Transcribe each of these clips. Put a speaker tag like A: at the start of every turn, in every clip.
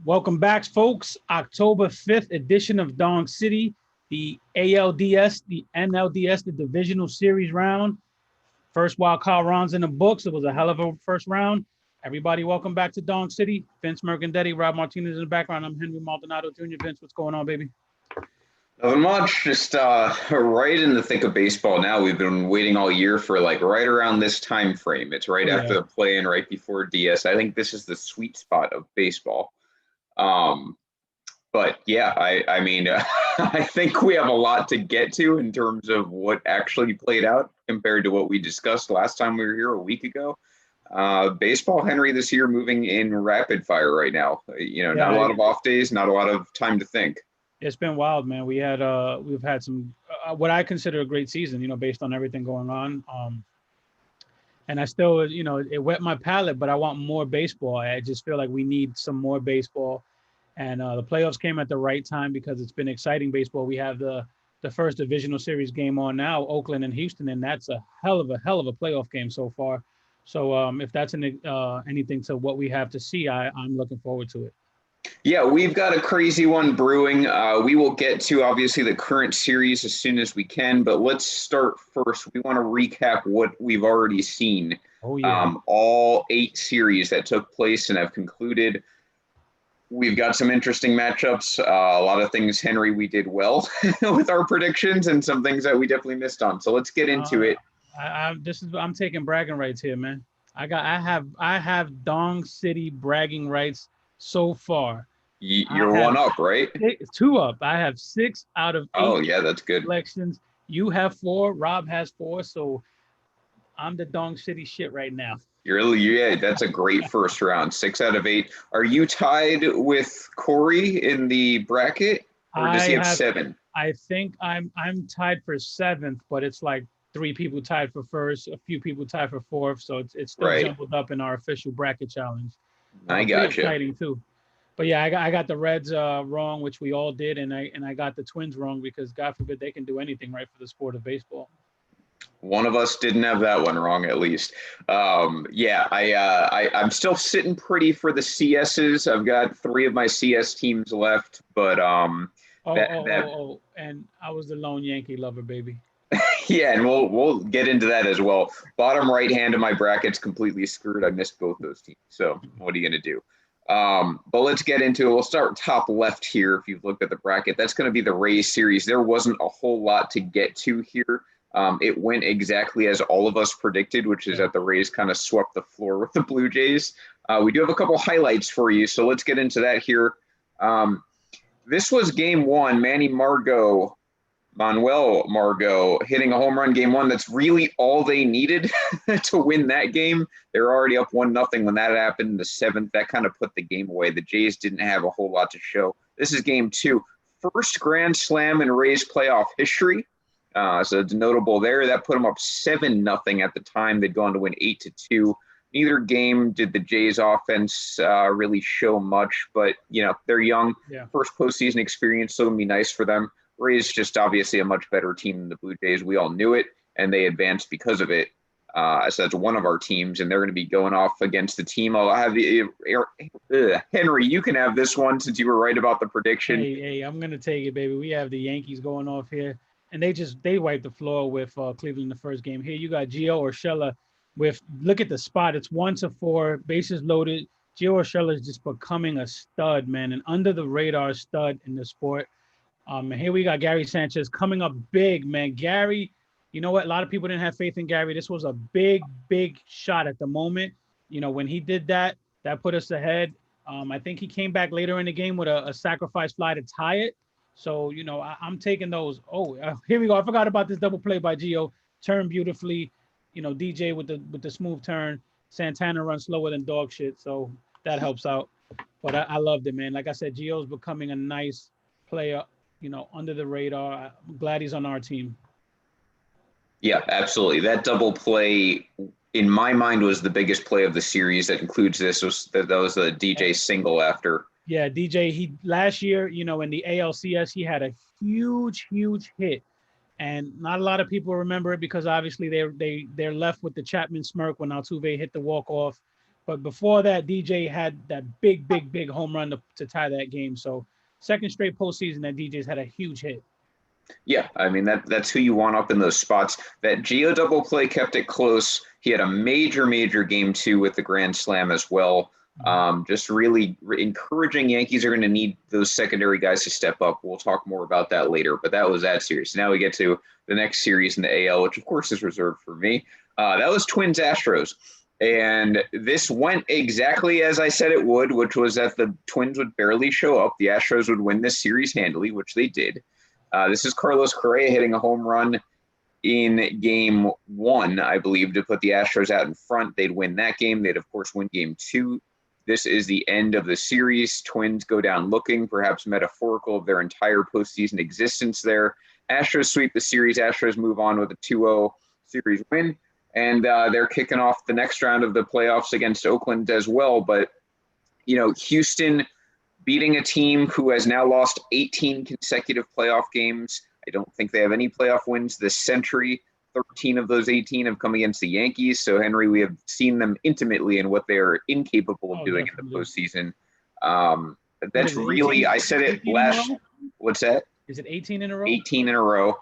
A: Welcome back, folks. October 5th edition of Dong City, the ALDS, the NLDS, the divisional series round. First wild card rounds in the books. It was a hell of a first round. Everybody, welcome back to Dong City. Vince Mercandetti, Rob Martinez in the background. I'm Henry Maldonado Jr. Vince, what's going on, baby?
B: Nothing much. Just right in the thick of baseball now. We've been waiting all year for right around this time frame. It's right
A: Oh,
B: after
A: yeah.
B: the play and right before DS. I think this is the sweet spot of baseball. Um, but yeah, I mean, I think we have a lot to get to in terms of what actually played out compared to what we discussed last time we were here a week ago. Baseball, Henry, this year moving in rapid fire right now. Not a
A: Yeah,
B: lot of off days, not a lot of time to think.
A: it's been wild, man. We've had some what I consider a great season, based on everything going on. And I still, it wet my palate, but I want more baseball. I just feel like we need some more baseball. And the playoffs came at the right time because it's been exciting baseball. We have the first divisional series game on now, Oakland and Houston, and that's a hell of a playoff game so far. So if that's anything to what we have to see, I'm looking forward to it.
B: Yeah, we've got a crazy one brewing. We will get to obviously the current series as soon as we can, but let's start first. We want to recap what we've already seen.
A: Oh yeah.
B: All 8 series that took place and have concluded. We've got some interesting matchups. A lot of things, Henry, we did well with our predictions, and some things that we definitely missed on. So let's get into it.
A: I'm taking bragging rights here, man. I have Dong City bragging rights so far. I
B: You're
A: have
B: one up, right?
A: two up. I have 6 out of 8
B: Oh yeah, that's good.
A: selections. You have 4. Rob has 4. So I'm the Dong City shit right now.
B: Yeah, that's a great first round. 6 out of 8. Are you tied with Corey in the bracket, or does
A: I
B: he have
A: have
B: 7?
A: I think I'm tied for 7th, but it's like 3 people tied for first, a few people tied for 4th, so it's still
B: Right.
A: jumbled up in our official bracket challenge.
B: I
A: Pretty
B: gotcha.
A: exciting too. But yeah, I got the Reds wrong, which we all did, and I got the Twins wrong because God forbid they can do anything right for the sport of baseball.
B: One of us didn't have that one wrong, at least. Yeah, I'm still sitting pretty for the CSs. I've got 3 of my CS teams left, but
A: And I was the lone Yankee lover, baby.
B: yeah, and we'll get into that as well. Bottom right hand of my bracket's completely screwed. I missed both those teams. So what are you gonna do? But let's get into it. We'll start top left here. If you've looked at the bracket, that's going to be the Rays series. There wasn't a whole lot to get to here. It went exactly as all of us predicted, which is that the Rays kind of swept the floor with the Blue Jays. We do have a couple highlights for you, so let's get into that here. This was game 1. Manuel Margot hitting a home run game 1. That's really all they needed to win that game. They were already up 1-0 when that happened in the 7th. That kind of put the game away. The Jays didn't have a whole lot to show. This is game 2. First grand slam in Rays playoff history. So it's notable there. That put them up 7-0 at the time. They'd gone to win 8-2. Neither game did the Jays offense really show much, but they're young.
A: Yeah.
B: First postseason experience, so it'll be nice for them. Rays just obviously a much better team than the Blue Jays. We all knew it, and they advanced because of it. So that's one of our teams, and they're going to be going off against the team. I'll have Henry, you can have this one since you were right about the prediction.
A: Hey, I'm going to take it, baby. We have the Yankees going off here, and they wiped the floor with Cleveland in the first game. Here you got Gio Urshela look at the spot. It's 1-4, bases loaded. Gio Urshela is just becoming a stud, man, an under-the-radar stud in the sport. And here we got Gary Sanchez coming up big, man. Gary, you know what? A lot of people didn't have faith in Gary. This was a big, big shot at the moment. When he did that, that put us ahead. I think he came back later in the game with a sacrifice fly to tie it. So, I'm taking those. Here we go. I forgot about this double play by Gio. Turned beautifully. DJ with the smooth turn. Santana runs slower than dog shit. So that helps out. But I loved it, man. Like I said, Gio's becoming a nice player. Under the radar. I'm glad he's on our team.
B: Yeah, absolutely. That double play, in my mind, was the biggest play of the series. That includes this. That was a DJ single after.
A: Yeah, DJ. He last year, in the ALCS, he had a huge, huge hit, and not a lot of people remember it because obviously they're left with the Chapman smirk when Altuve hit the walk off. But before that, DJ had that big home run to tie that game. So second straight postseason that DJ's had a huge hit.
B: Yeah, I mean that's who you want up in those spots. That Geo double play kept it close. He had a major game 2 with the grand slam as well. Just really encouraging. Yankees are going to need those secondary guys to step up. We'll talk more about that later, but that was that series. Now we get to the next series in the AL, which of course is reserved for me. That was Twins Astros. And this went exactly as I said it would, which was that the Twins would barely show up. The Astros would win this series handily, which they did. This is Carlos Correa hitting a home run in game 1, I believe, to put the Astros out in front. They'd win that game. They'd, of course, win game 2. This is the end of the series. Twins go down looking, perhaps metaphorical of their entire postseason existence there. Astros sweep the series. Astros move on with a 2-0 series win. And they're kicking off the next round of the playoffs against Oakland as well. But, Houston beating a team who has now lost 18 consecutive playoff games. I don't think they have any playoff wins this century. 13 of those 18 have come against the Yankees. So, Henry, we have seen them intimately in what they're incapable of doing definitely. In the postseason. That's really, I said it last, what's that?
A: Is it 18 in a row?
B: 18 in a row.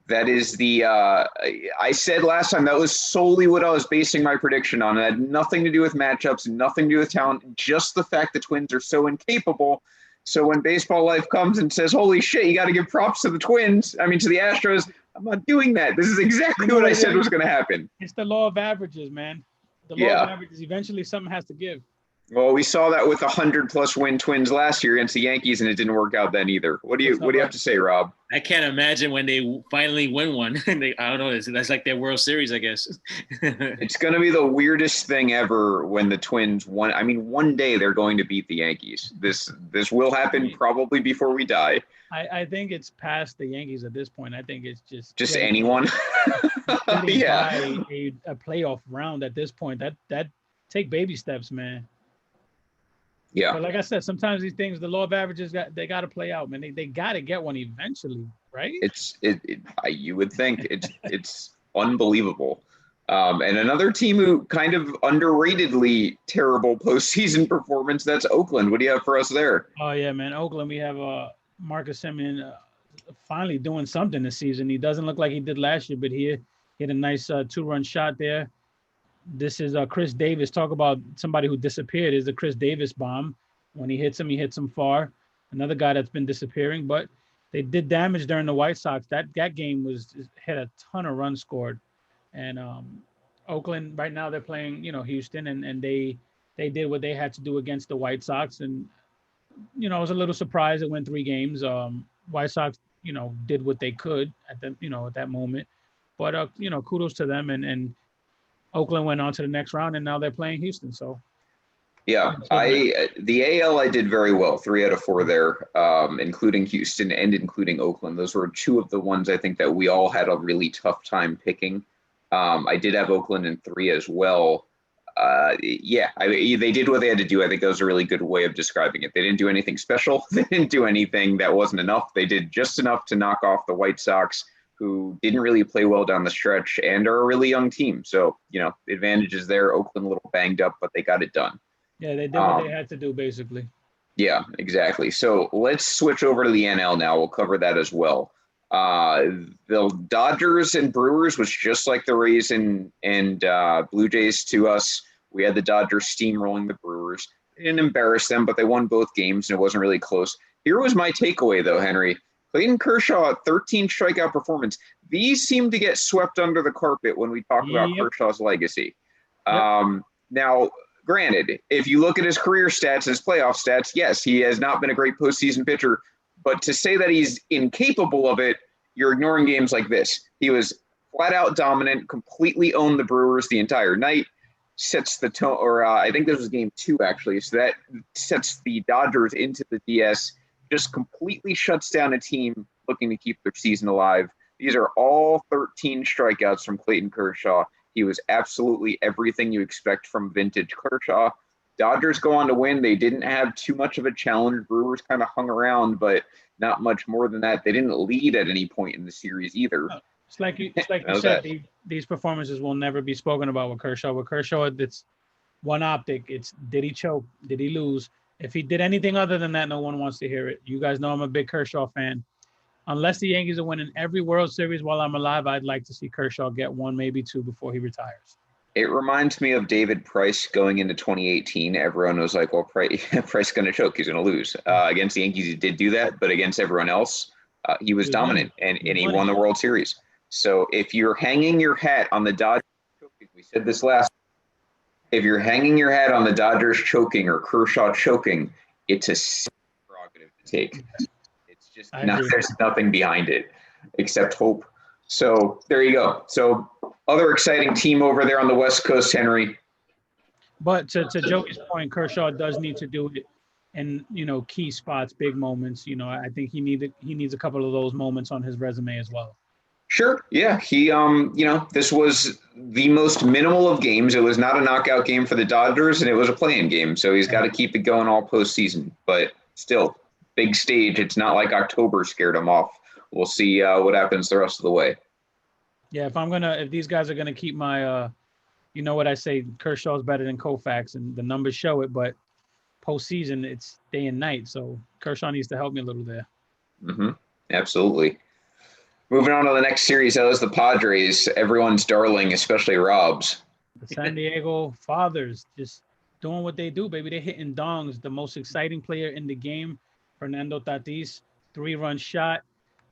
B: That is the, I said last time, that was solely what I was basing my prediction on. It had nothing to do with matchups, nothing to do with talent, just the fact the Twins are so incapable. So when Baseball Life comes and says, holy shit, you got to give props to the Twins, to the Astros, I'm not doing that. This is exactly what I said was going to happen.
A: It's the law of averages, man. The law of averages, eventually something has to give.
B: Well, we saw that with 100+ win Twins last year against the Yankees, and it didn't work out then either. What do you have to say, Rob?
C: I can't imagine when they finally win one. I don't know. That's like their World Series, I guess.
B: It's going to be the weirdest thing ever when the Twins won. One day they're going to beat the Yankees. This will happen probably before we die.
A: I think it's past the Yankees at this point. I think it's just
B: anyone.
A: Yeah, a playoff round at this point. That take baby steps, man.
B: Yeah.
A: But like I said, sometimes these things, the law of averages, they got to play out, man. They got to get one eventually, right?
B: You would think it's unbelievable. And another team who kind of underratedly terrible postseason performance, that's Oakland. What do you have for us there?
A: Oh, yeah, man. Oakland, we have Marcus Semien finally doing something this season. He doesn't look like he did last year, but he hit a nice 2-run shot there. This is Chris Davis. Talk about somebody who disappeared. Is the Chris Davis bomb. When he hits him far. Another guy that's been disappearing, but they did damage during the White Sox. That game had a ton of runs scored. And Oakland right now they're playing, Houston, and they did what they had to do against the White Sox. And I was a little surprised it went 3 games. White Sox, did what they could at that moment. But kudos to them and Oakland went on to the next round, and now they're playing Houston. So,
B: yeah, the AL I did very well, 3 out of 4 there, including Houston and including Oakland. Those were 2 of the ones I think that we all had a really tough time picking. I did have Oakland in 3 as well. They did what they had to do. I think that was a really good way of describing it. They didn't do anything special. They didn't do anything that wasn't enough. They did just enough to knock off the White Sox, who didn't really play well down the stretch and are a really young team. So, the advantage is there. Oakland a little banged up, but they got it done.
A: Yeah, they did what they had to do, basically.
B: Yeah, exactly. So let's switch over to the NL now. We'll cover that as well. The Dodgers and Brewers was just like the Rays and Blue Jays to us. We had the Dodgers steamrolling the Brewers. They didn't embarrass them, but they won both games, and it wasn't really close. Here was my takeaway, though, Henry. Clayton Kershaw, 13 strikeout performance. These seem to get swept under the carpet when we talk about Kershaw's legacy. Now, granted, if you look at his career stats, his playoff stats, yes, he has not been a great postseason pitcher. But to say that he's incapable of it, you're ignoring games like this. He was flat out dominant, completely owned the Brewers the entire night, sets the tone, or I think this was game 2, actually. So that sets the Dodgers into the DS. Just completely shuts down a team looking to keep their season alive. These are all 13 strikeouts from Clayton Kershaw. He was absolutely everything you expect from vintage Kershaw. Dodgers go on to win. They didn't have too much of a challenge. Brewers kind of hung around, but not much more than that. They didn't lead at any point in the series either.
A: It's like you said, these performances will never be spoken about with Kershaw. With Kershaw, one optic. It's did he choke? Did he lose? If he did anything other than that, no one wants to hear it. You guys know I'm a big Kershaw fan. Unless the Yankees are winning every World Series while I'm alive, I'd like to see Kershaw get one, maybe two before he retires.
B: It reminds me of David Price going into 2018. Everyone was like, well, Price is going to choke. He's going to lose. Against the Yankees, he did do that. But against everyone else, he was dominant, and he won the World Series. So if you're hanging your hat on the Dodgers choking, we said this last, if you're hanging your hat on the Dodgers choking or Kershaw choking, it's a prerogative to take. It's just there's nothing behind it except hope. So there you go. So other exciting team over there on the West Coast, Henry.
A: But to Joey's point, Kershaw does need to do it in, key spots, big moments. I think he needs a couple of those moments on his resume as well.
B: Sure. Yeah. He, this was the most minimal of games. It was not a knockout game for the Dodgers, and it was a play-in game. So he's got to keep it going all postseason. But still, big stage. It's not like October scared him off. We'll see what happens the rest of the way.
A: Yeah, if these guys are gonna keep my, you know what I say, Kershaw's better than Koufax, and the numbers show it. But postseason, it's day and night. So Kershaw needs to help me a little there.
B: Mm-hmm. Absolutely. Moving on to the next series, that was the Padres, everyone's darling, especially Rob's.
A: The San Diego Fathers just doing what they do, baby. They're hitting dongs. The most exciting player in the game, Fernando Tatis, 3-run shot.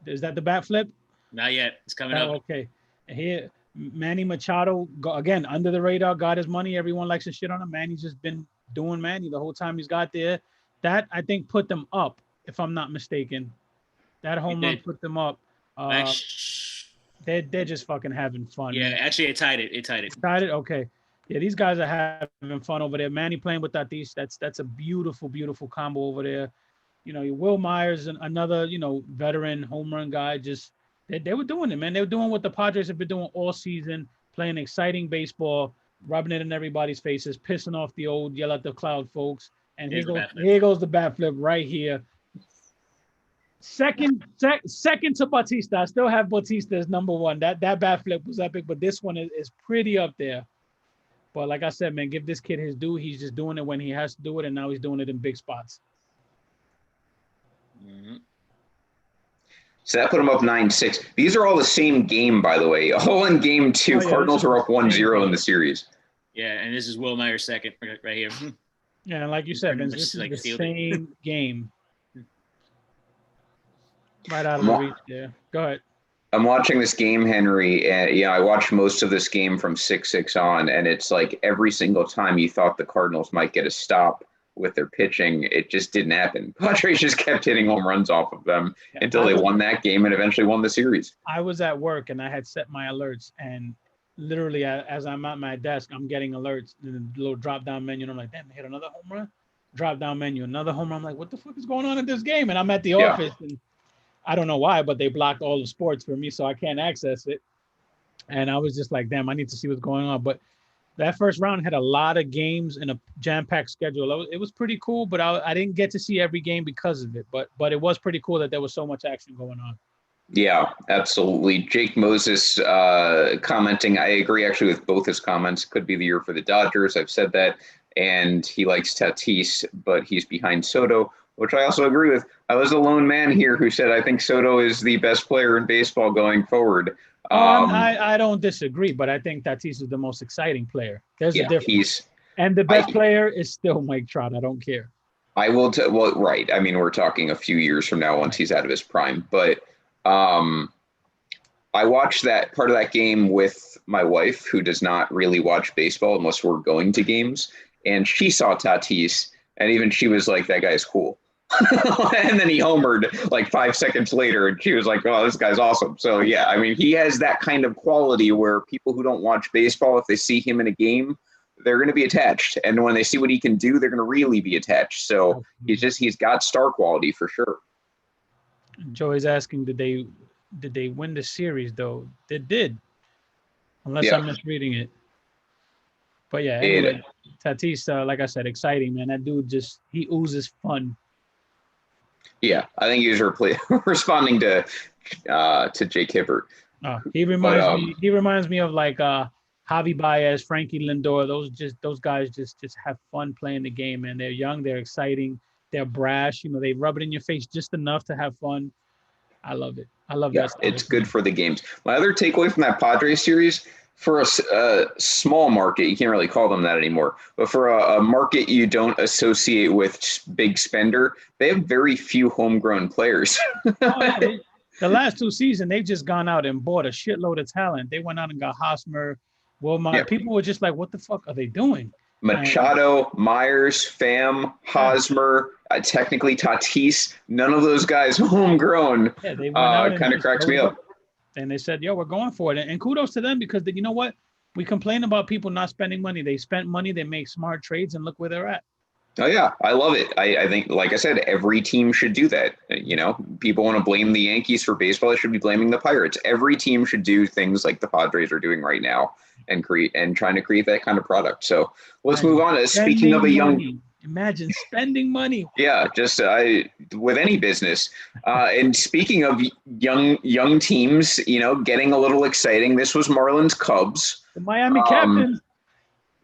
A: Is that the bat flip?
C: Not yet. It's coming up.
A: Okay. Here, Manny Machado, again, under the radar, got his money. Everyone likes to shit on him. Manny's just been doing Manny the whole time he's got there. That, I think, put them up, if I'm not mistaken. That home run put them up. They're just fucking having fun.
C: Yeah,
A: man.
C: Actually, it tied it.
A: Tied it? Okay. Yeah, these guys are having fun over there. Manny playing with Tatis, that's a beautiful, beautiful combo over there. Will Myers, another, veteran home run guy. Just they were doing it, man. They were doing what the Padres have been doing all season, playing exciting baseball, rubbing it in everybody's faces, pissing off the old yell at the cloud folks. And here goes the bat flip right here. Second to Bautista. I still have Bautista as number one. That bat flip was epic, but this one is pretty up there. But like I said, man, give this kid his due. He's just doing it when he has to do it, and now he's doing it in big spots.
C: Mm-hmm.
B: So that put him up 9-6. These are all the same game, by the way. All in game 2. Yeah, Cardinals are up 1-0 in the series.
C: Yeah, and this is Will Myers second right here.
A: Yeah, and like you said, man, this is the same game. Right out of the reach there. Go ahead.
B: I'm watching this game, Henry, and I watched most of this game from 6-6 on, and it's like every single time you thought the Cardinals might get a stop with their pitching, it just didn't happen. Padres just kept hitting home runs off of them until they won that game and eventually won the series.
A: I was at work and I had set my alerts, and literally as I'm at my desk, I'm getting alerts in the little drop-down menu, and I'm like, damn, they hit another home run? Drop-down menu, another home run. I'm like, what the fuck is going on in this game? And I'm at the office, and I don't know why, but they blocked all the sports for me, so I can't access it. And I was just like, damn, I need to see what's going on. But that first round had a lot of games in a jam-packed schedule. It was pretty cool, but I didn't get to see every game because of it. But it was pretty cool that there was so much action going on.
B: Yeah, absolutely. Jake Moses commenting, I agree actually with both his comments. Could be the year for the Dodgers. I've said that. And he likes Tatis, but he's behind Soto, which I also agree with. I was the lone man here who said I think Soto is the best player in baseball going forward.
A: I don't disagree, but I think Tatis is the most exciting player. There's a difference. And the best player is still Mike Trout. I don't care.
B: I will. Right. I mean, we're talking a few years from now once he's out of his prime. But I watched that part of that game with my wife, who does not really watch baseball unless we're going to games. And she saw Tatis, and even she was like, that guy's cool. And then he homered like 5 seconds later, and she was like, oh, this guy's awesome. So, yeah, I mean, he has that kind of quality where people who don't watch baseball, if they see him in a game, they're going to be attached. And when they see what he can do, they're going to really be attached. So he's got star quality for sure.
A: Joey's asking, did they win the series, though? They did, unless I'm misreading it. But, yeah, anyway, Tatis, like I said, exciting, man. That dude he oozes fun.
B: Yeah, I think he was responding to Jake Hibbert.
A: He reminds me of like Javi Baez, Frankie Lindor, those guys just have fun playing the game, and they're young, they're exciting, they're brash. You know, they rub it in your face just enough to have fun. I love it. I love
B: Yeah,
A: that style
B: it's
A: of
B: good
A: play.
B: for the games. My other takeaway from that Padres series, for a small market, you can't really call them that anymore, but for a market you don't associate with big spender, they have very few homegrown players.
A: Oh yeah, the last two seasons they've just gone out and bought a shitload of talent. They went out and got Hosmer,
B: Yeah,
A: Wilmot. People were just like, "What the fuck are they doing?" And
B: Machado, Myers, Pham,
A: yeah,
B: Hosmer, technically Tatis, none of those guys homegrown.
A: yeah, they went out and
B: Kind of
A: just
B: cracks me
A: loaded
B: up.
A: up, and they said, "Yo, we're going for it." And kudos to them because you know what? We complain about people not spending money. They spent money. They make smart trades, and look where they're at.
B: Oh yeah, I love it. I think, like I said, every team should do that. You know, people want to blame the Yankees for baseball. They should be blaming the Pirates. Every team should do things like the Padres are doing right now and create and trying to create that kind of product. So let's move
A: Imagine
B: on. Speaking of a
A: spending
B: young,
A: money. Imagine spending money.
B: yeah, just with any business. And speaking of young teams, you know, getting a little exciting. This was Marlins Cubs.
A: The Miami
B: Um,
A: Captains.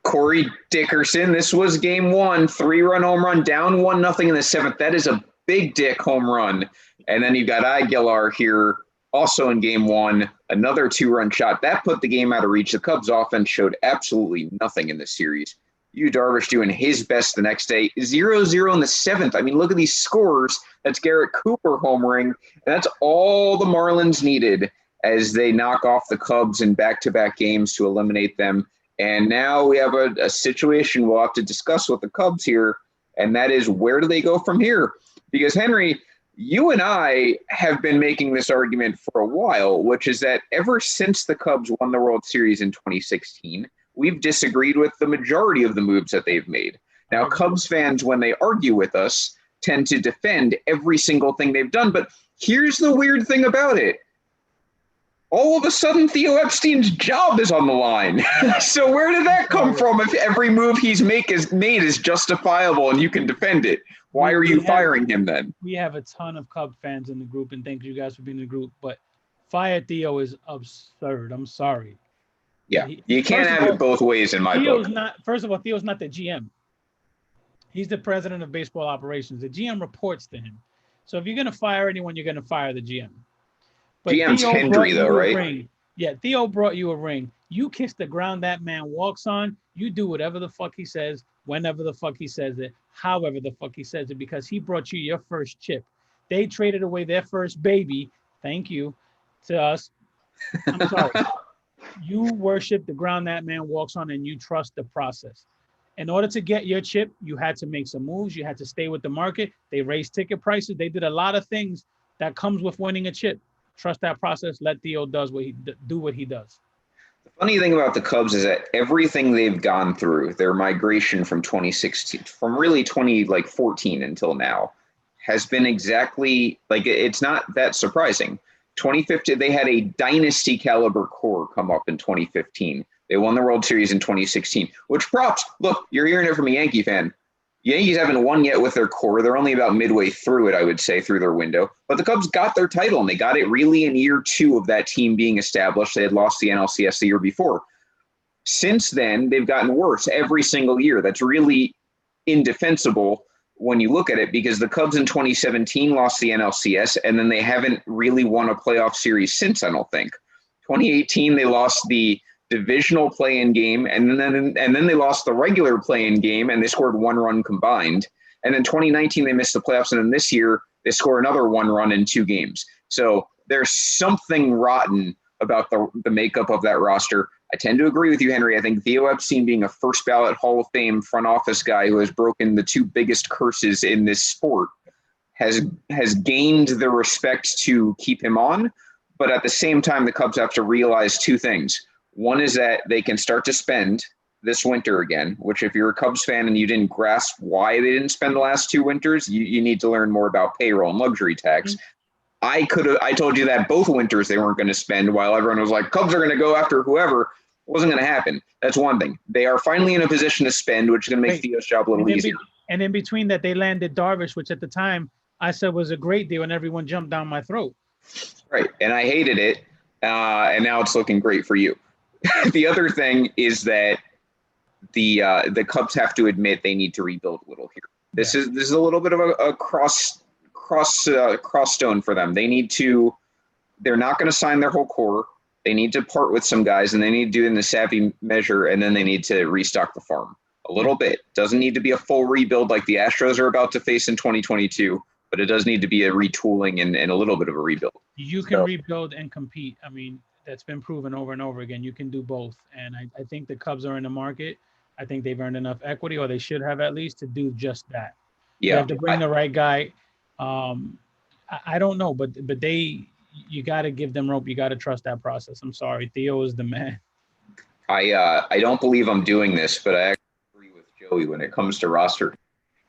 B: Corey Dickerson. This was game one, 3-run home run, down 1-0 in the seventh. That is a big dick home run. And then you've got Aguilar here also in game one, another 2-run shot. That put the game out of reach. The Cubs offense showed absolutely nothing in this series. Yu Darvish doing his best the next day. 0-0 in the seventh. I mean, look at these scores. That's Garrett Cooper homering. And that's all the Marlins needed as they knock off the Cubs in back-to-back games to eliminate them. And now we have a situation we'll have to discuss with the Cubs here, and that is where do they go from here? Because, Henry, you and I have been making this argument for a while, which is that ever since the Cubs won the World Series in 2016, we've disagreed with the majority of the moves that they've made. Now, Cubs fans, when they argue with us, tend to defend every single thing they've done. But here's the weird thing about it. All of a sudden, Theo Epstein's job is on the line. So where did that come from if every move he's made is justifiable and you can defend it? Why are you firing him then?
A: We have a ton of Cub fans in the group, and thank you guys for being in the group. But fire Theo is absurd. I'm sorry.
B: Yeah, you can't have it both ways in my book.
A: First of all, Theo's not the GM. He's the president of baseball operations. The GM reports to him. So if you're going to fire anyone, you're going to fire the GM. But
B: GM's
A: Theo
B: Hendry, though, right?
A: Ring. Yeah, Theo brought you a ring. You kiss the ground that man walks on. You do whatever the fuck he says, whenever the fuck he says it, however the fuck he says it, because he brought you your first chip. They traded away their first baby, thank you, to us. I'm sorry. You worship the ground that man walks on, and you trust the process. In order to get your chip, you had to make some moves. You had to stay with the market. They raised ticket prices. They did a lot of things that comes with winning a chip. Trust that process. Let Theo do what he does.
B: The funny thing about the Cubs is that everything they've gone through, their migration from 2016, from really 2014 until now, has been exactly like it's not that surprising. 2015, they had a dynasty caliber core come up in 2015. They won the World Series in 2016, which props. Look, you're hearing it from a Yankee fan. Yankees haven't won yet with their core. They're only about midway through it, I would say, through their window. But the Cubs got their title, and they got it really in year two of that team being established. They had lost the NLCS the year before. Since then, they've gotten worse every single year. That's really indefensible when you look at it because the Cubs in 2017 lost the NLCS, and then they haven't really won a playoff series since, I don't think. 2018, they lost the divisional play-in game, and then they lost the regular play-in game, and they scored 1 run combined. And then 2019, they missed the playoffs, and then this year, they score another 1 run in 2 games. So there's something rotten about the makeup of that roster. I tend to agree with you, Henry. I think Theo Epstein being a first-ballot Hall of Fame front office guy who has broken the 2 biggest curses in this sport has gained the respect to keep him on. But at the same time, the Cubs have to realize 2 things. One is that they can start to spend this winter again, which if you're a Cubs fan and you didn't grasp why they didn't spend the last 2 winters, you need to learn more about payroll and luxury tax. I told you that both winters they weren't going to spend while everyone was like, Cubs are going to go after whoever. It wasn't going to happen. That's one thing. They are finally in a position to spend, which is going to make Theo's job a little easier.
A: And in between that, they landed Darvish, which at the time I said was a great deal, and everyone jumped down my throat.
B: Right. And I hated it. And now it's looking great for you. the other thing is that the Cubs have to admit they need to rebuild a little here. This is a little bit of a cross stone for them. They're not going to sign their whole core. They need to part with some guys, and they need to do it in the savvy measure, and then they need to restock the farm a little bit. Doesn't need to be a full rebuild like the Astros are about to face in 2022, but it does need to be a retooling and a little bit of a rebuild.
A: You can rebuild and compete. I mean, that's been proven over and over again. You can do both, and I think the Cubs are in the market. I think they've earned enough equity, or they should have at least, to do just that.
B: Yeah,
A: you have to bring the right guy. I don't know, but you got to give them rope. You got to trust that process. I'm sorry, Theo is the man.
B: I don't believe I'm doing this, but I actually agree with Joey when it comes to roster,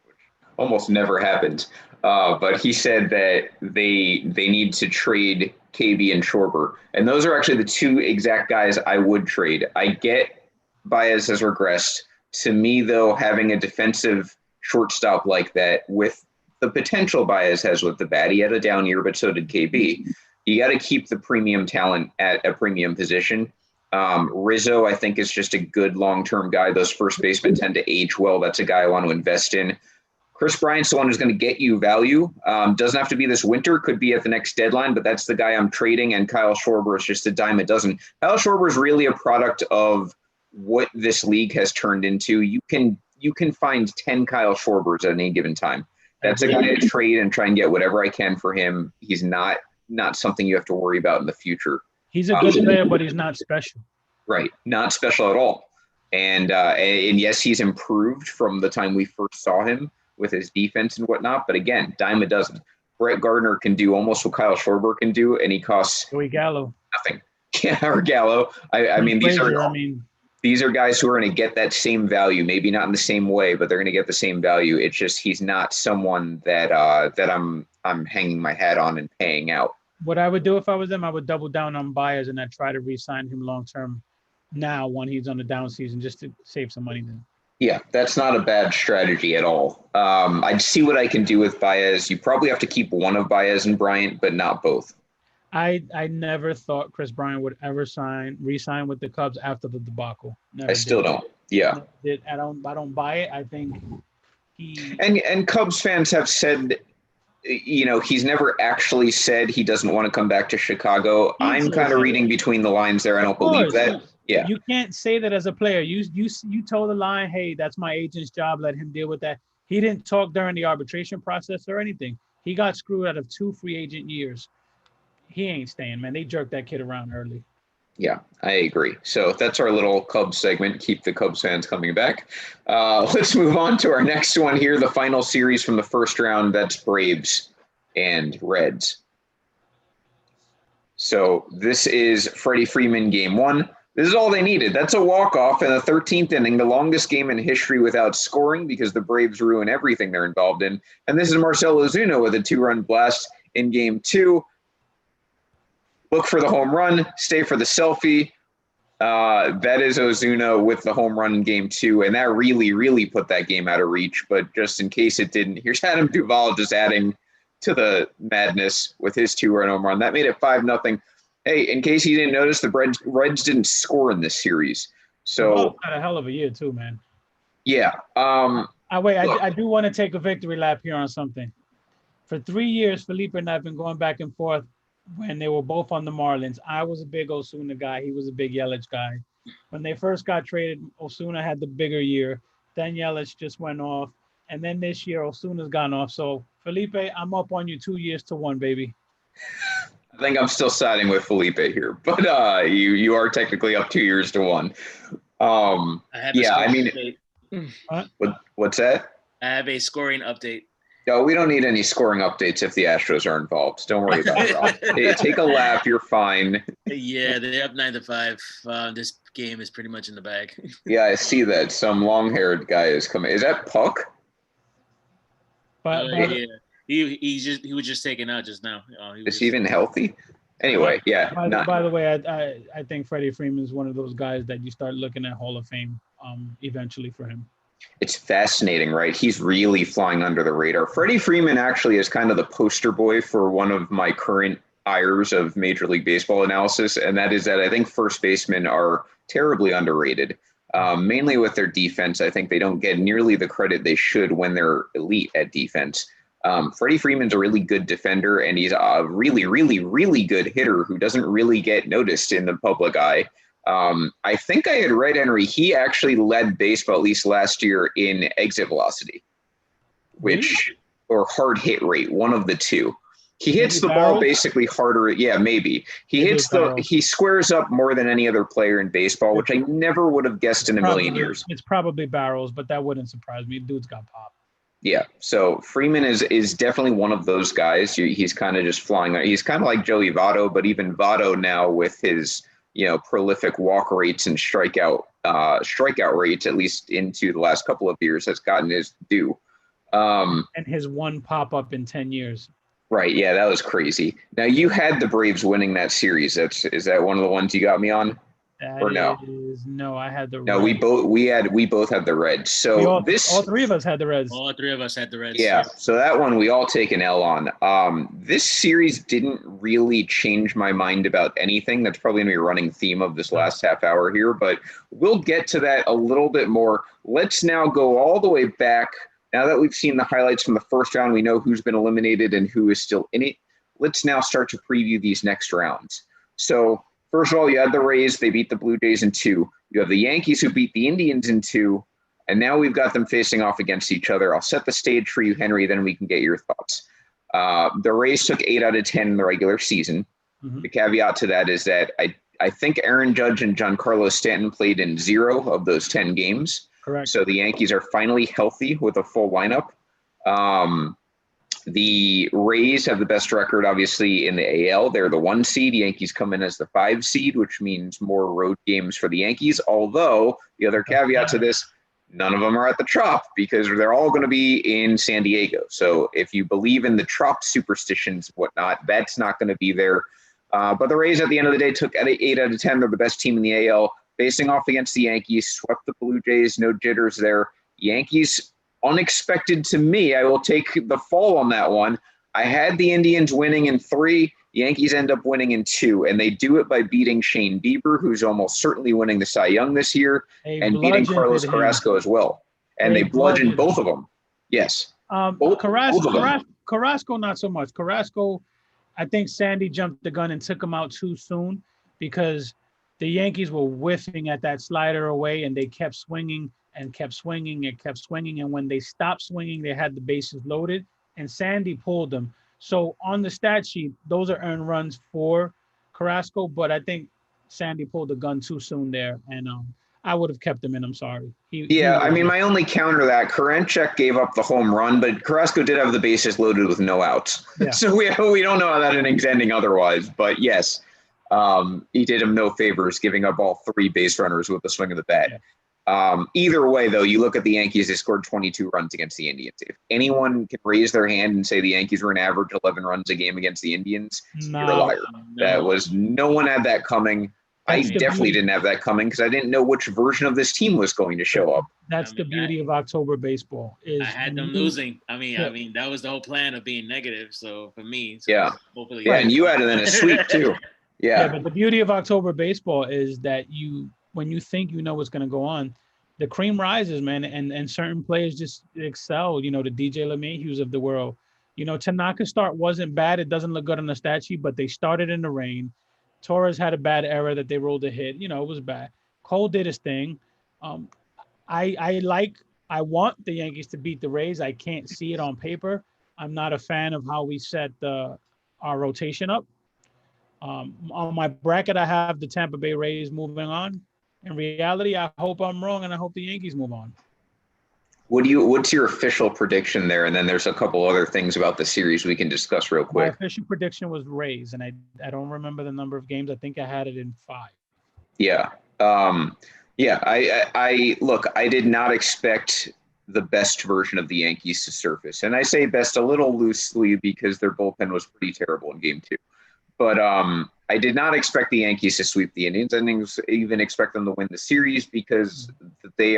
B: which almost never happens. But he said that they need to trade KB and Schwarber, and those are actually the two exact guys I would trade. I get Baez has regressed. To me, though, having a defensive shortstop like that with the potential Baez has with the bat, he had a down year, but so did KB. You got to keep the premium talent at a premium position. Rizzo, I think, is just a good long-term guy. Those first basemen tend to age well. That's a guy I want to invest in. Chris Bryant's the one who's going to get you value. Doesn't have to be this winter, could be at the next deadline, but that's the guy I'm trading. And Kyle Schwarber is just a dime a dozen. Kyle Schwarber is really a product of what this league has turned into. You can find 10 Kyle Schwarbers at any given time. That's a guy to trade and try and get whatever I can for him. He's not something you have to worry about in the future.
A: He's a good player, but he's not special.
B: Right. Not special at all. And yes, he's improved from the time we first saw him with his defense and whatnot. But again, dime a dozen. Brett Gardner can do almost what Kyle Schwarber can do, and he costs
A: Joey Gallo.
B: Nothing. Yeah, or Gallo. I mean, these are guys who are going to get that same value, maybe not in the same way, but they're going to get the same value. It's just he's not someone that I'm hanging my hat on and paying out.
A: What I would do if I was them, I would double down on Baez and I'd try to re-sign him long-term now when he's on the down season, just to save some money then.
B: Yeah, that's not a bad strategy at all. I'd see what I can do with Baez. You probably have to keep one of Baez and Bryant, but not both.
A: I never thought Chris Bryant would ever re-sign with the Cubs after the debacle.
B: I still don't. Yeah.
A: I don't buy it. I think he
B: and Cubs fans have said, he's never actually said he doesn't want to come back to Chicago. I'm kind of reading between the lines there. I don't believe that. Yeah.
A: You can't say that as a player. You told the line, hey, that's my agent's job. Let him deal with that. He didn't talk during the arbitration process or anything. He got screwed out of 2 free agent years. He ain't staying, man. They jerked that kid around early.
B: Yeah, I agree. So that's our little Cubs segment. Keep the Cubs fans coming back. Let's move on to our next one here, the final series from the first round. That's Braves and Reds. So this is Freddie Freeman game 1. This is all they needed. That's a walk-off in the 13th inning, the longest game in history without scoring because the Braves ruin everything they're involved in. And this is Marcell Ozuna with a 2-run blast in game 2. Look for the home run, stay for the selfie. That is Ozuna with the home run in game 2, and that really, really put that game out of reach. But just in case it didn't, here's Adam Duvall just adding to the madness with his 2-run home run. That made it 5-0. Hey, in case you didn't notice, the Reds didn't score in this series. So
A: had a hell of a year too, man.
B: Yeah.
A: I do want to take a victory lap here on something. For 3 years, Felipe and I have been going back and forth when they were both on the Marlins. I was a big Osuna guy. He was a big Yelich guy. When they first got traded, Osuna had the bigger year. Then Yelich just went off. And then this year, Osuna's gone off. So, Felipe, I'm up on you 2-1, baby.
B: I think I'm still siding with Felipe here. But you are technically up 2-1. What's that?
C: I have a scoring update.
B: No, we don't need any scoring updates if the Astros are involved. Don't worry about it. Hey, take a lap. You're fine.
C: Yeah, they're up 9-5. This game is pretty much in the bag.
B: Yeah, I see that. Some long-haired guy is coming. Is that Puck?
C: Yeah. He was just taken out just now.
B: Is he even healthy? Anyway, yeah.
A: By the way, I think Freddie Freeman is one of those guys that you start looking at Hall of Fame eventually for him.
B: It's fascinating, right? He's really flying under the radar. Freddie Freeman actually is kind of the poster boy for one of my current ires of Major League Baseball analysis, and that is that I think first basemen are terribly underrated, mainly with their defense. I think they don't get nearly the credit they should when they're elite at defense. Freddie Freeman's a really good defender, and he's a really, really, really good hitter who doesn't really get noticed in the public eye. I think I had read, Henry, he actually led baseball, at least last year, in exit velocity, or hard hit rate, one of the two. He hits the ball basically harder. Yeah, maybe. He squares up more than any other player in baseball, which I never would have guessed in a million years.
A: It's probably barrels, but that wouldn't surprise me. Dude's got pop.
B: Yeah, so Freeman is definitely one of those guys. He's kind of just flying. He's kind of like Joey Votto, but even Votto now with his prolific walk rates and strikeout rates, at least into the last couple of years, has gotten his due.
A: And his one pop up in 10 years.
B: Right. Yeah, that was crazy. Now you had the Braves winning that series. Is that one of the ones you got me on?
A: No, I had the
B: Reds. No, we both had the Reds. So
A: all three of us had the Reds.
C: All three of us had the Reds.
B: Yeah. So that one we all take an L on. This series didn't really change my mind about anything. That's probably gonna be a running theme of this last half hour here, but we'll get to that a little bit more. Let's now go all the way back. Now that we've seen the highlights from the first round, we know who's been eliminated and who is still in it. Let's now start to preview these next rounds. So first of all, you had the Rays. They beat the Blue Jays in 2. You have the Yankees who beat the Indians in 2. And now we've got them facing off against each other. I'll set the stage for you, Henry, then we can get your thoughts. The Rays took 8 out of 10 in the regular season. Mm-hmm. The caveat to that is that I think Aaron Judge and Giancarlo Stanton played in 0 of those 10 games.
A: Correct.
B: So the Yankees are finally healthy with a full lineup. The Rays have the best record, obviously, in the AL. They're the 1 seed. Yankees come in as the 5 seed, which means more road games for the Yankees. Although, the other caveat to this, none of them are at the Trop because they're all going to be in San Diego. So if you believe in the Trop superstitions and whatnot, that's not going to be there. But the Rays, at the end of the day, took 8 out of 10. They're the best team in the AL. Facing off against the Yankees, swept the Blue Jays, no jitters there. Yankees, unexpected to me. I will take the fall on that one. I had the Indians winning in 3. Yankees end up winning in 2, and they do it by beating Shane Bieber, who's almost certainly winning the Cy Young this year, and beating Carlos Carrasco as well. And they bludgeoned both of them. Yes.
A: Carrasco, not so much. Carrasco, I think Sandy jumped the gun and took him out too soon because the Yankees were whiffing at that slider away, and they kept swinging and kept swinging and kept swinging. And when they stopped swinging, they had the bases loaded, and Sandy pulled them. So on the stat sheet, those are earned runs for Carrasco, but I think Sandy pulled the gun too soon there, and I would have kept him in. I'm sorry.
B: My only counter to that, Karinchak gave up the home run, but Carrasco did have the bases loaded with no outs. Yeah. So we don't know how that inning's ending otherwise, but yes. He did him no favors, giving up all 3 base runners with the swing of the bat. Yeah. Either way, though, you look at the Yankees, they scored 22 runs against the Indians. If anyone can raise their hand and say the Yankees were an average 11 runs a game against the Indians, you're a liar. No one had that coming. I definitely didn't have that coming because I didn't know which version of this team was going to show up.
A: That's the beauty of October baseball.
C: I had them losing. I mean, that was the whole plan of being negative. So for me, hopefully,
B: and you had it in a sweep too. Yeah,
A: but the beauty of October baseball is that when you think you know what's going to go on, the cream rises, man, and certain players just excel. The DJ LeMahieu's of the world. Tanaka's start wasn't bad. It doesn't look good on the stat sheet, but they started in the rain. Torres had a bad error that they rolled a hit. It was bad. Cole did his thing. I want the Yankees to beat the Rays. I can't see it on paper. I'm not a fan of how we set our rotation up. On my bracket, I have the Tampa Bay Rays moving on. In reality, I hope I'm wrong, and I hope the Yankees move on.
B: What's your official prediction there? And then there's a couple other things about the series we can discuss real quick.
A: My official prediction was Rays, and I don't remember the number of games. I think I had it in 5.
B: Yeah. I look, I did not expect the best version of the Yankees to surface. And I say best a little loosely because their bullpen was pretty terrible in game 2. But I did not expect the Yankees to sweep the Indians. I didn't even expect them to win the series because they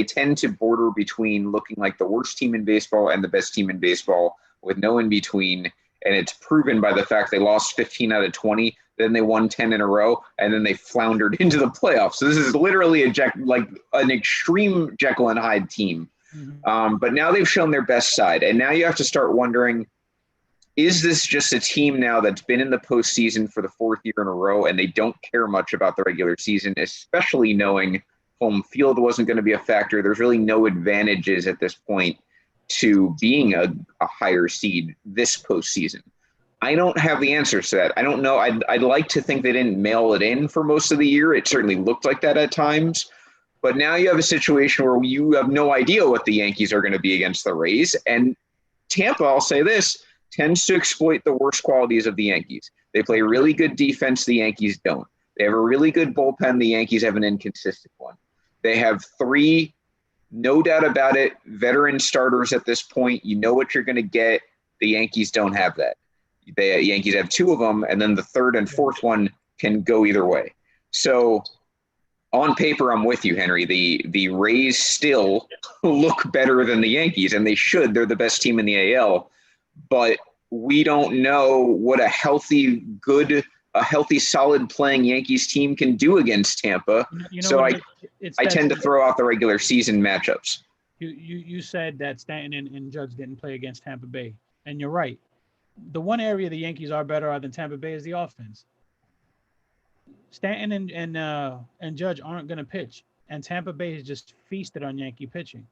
B: tend to border between looking like the worst team in baseball and the best team in baseball with no in between. And it's proven by the fact they lost 15 out of 20, then they won 10 in a row, and then they floundered into the playoffs. So this is literally an extreme Jekyll and Hyde team.
A: Mm-hmm.
B: But now they've shown their best side. And now you have to start wondering, is this just a team now that's been in the postseason for the fourth year in a row and they don't care much about the regular season, especially knowing home field wasn't going to be a factor? There's really no advantages at this point to being a higher seed this postseason. I don't have the answers to that. I don't know. I'd like to think they didn't mail it in for most of the year. It certainly looked like that at times. But now you have a situation where you have no idea what the Yankees are going to be against the Rays. And Tampa, I'll say this, tends to exploit the worst qualities of the Yankees. They play really good defense. The Yankees don't. They have a really good bullpen. The Yankees have an inconsistent one. They have three, no doubt about it, veteran starters at this point. You know what you're going to get. The Yankees don't have that. The Yankees have two of them, and then the third and fourth one can go either way. So on paper, I'm with you, Henry. The Rays still look better than the Yankees, and they should. They're the best team in the AL. But we don't know what a healthy, solid playing Yankees team can do against Tampa. So I tend to throw out the regular season matchups.
A: You said that Stanton and Judge didn't play against Tampa Bay, and you're right. The one area the Yankees are better than Tampa Bay is the offense. Stanton and Judge aren't going to pitch, and Tampa Bay has just feasted on Yankee pitching.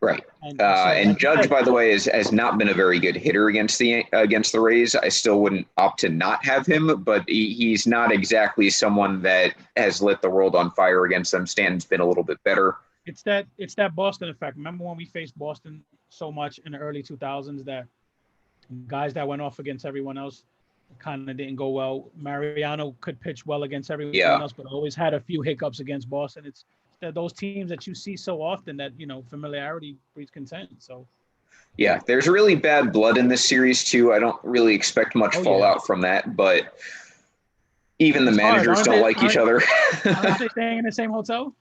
B: Right. And Judge, by the way, has not been a very good hitter against the Rays. I still wouldn't opt to not have him, but he's not exactly someone that has lit the world on fire against them. Stanton's been a little bit better.
A: It's that Boston effect. Remember when we faced Boston so much in the early 2000s that guys that went off against everyone else kind of didn't go well. Mariano could pitch well against everyone else, but always had a few hiccups against Boston. It's those teams that you see so often that, familiarity breeds content. So,
B: yeah, there's really bad blood in this series too. I don't really expect much fallout from that, but even the managers don't like each other.
A: Aren't they staying in the same hotel?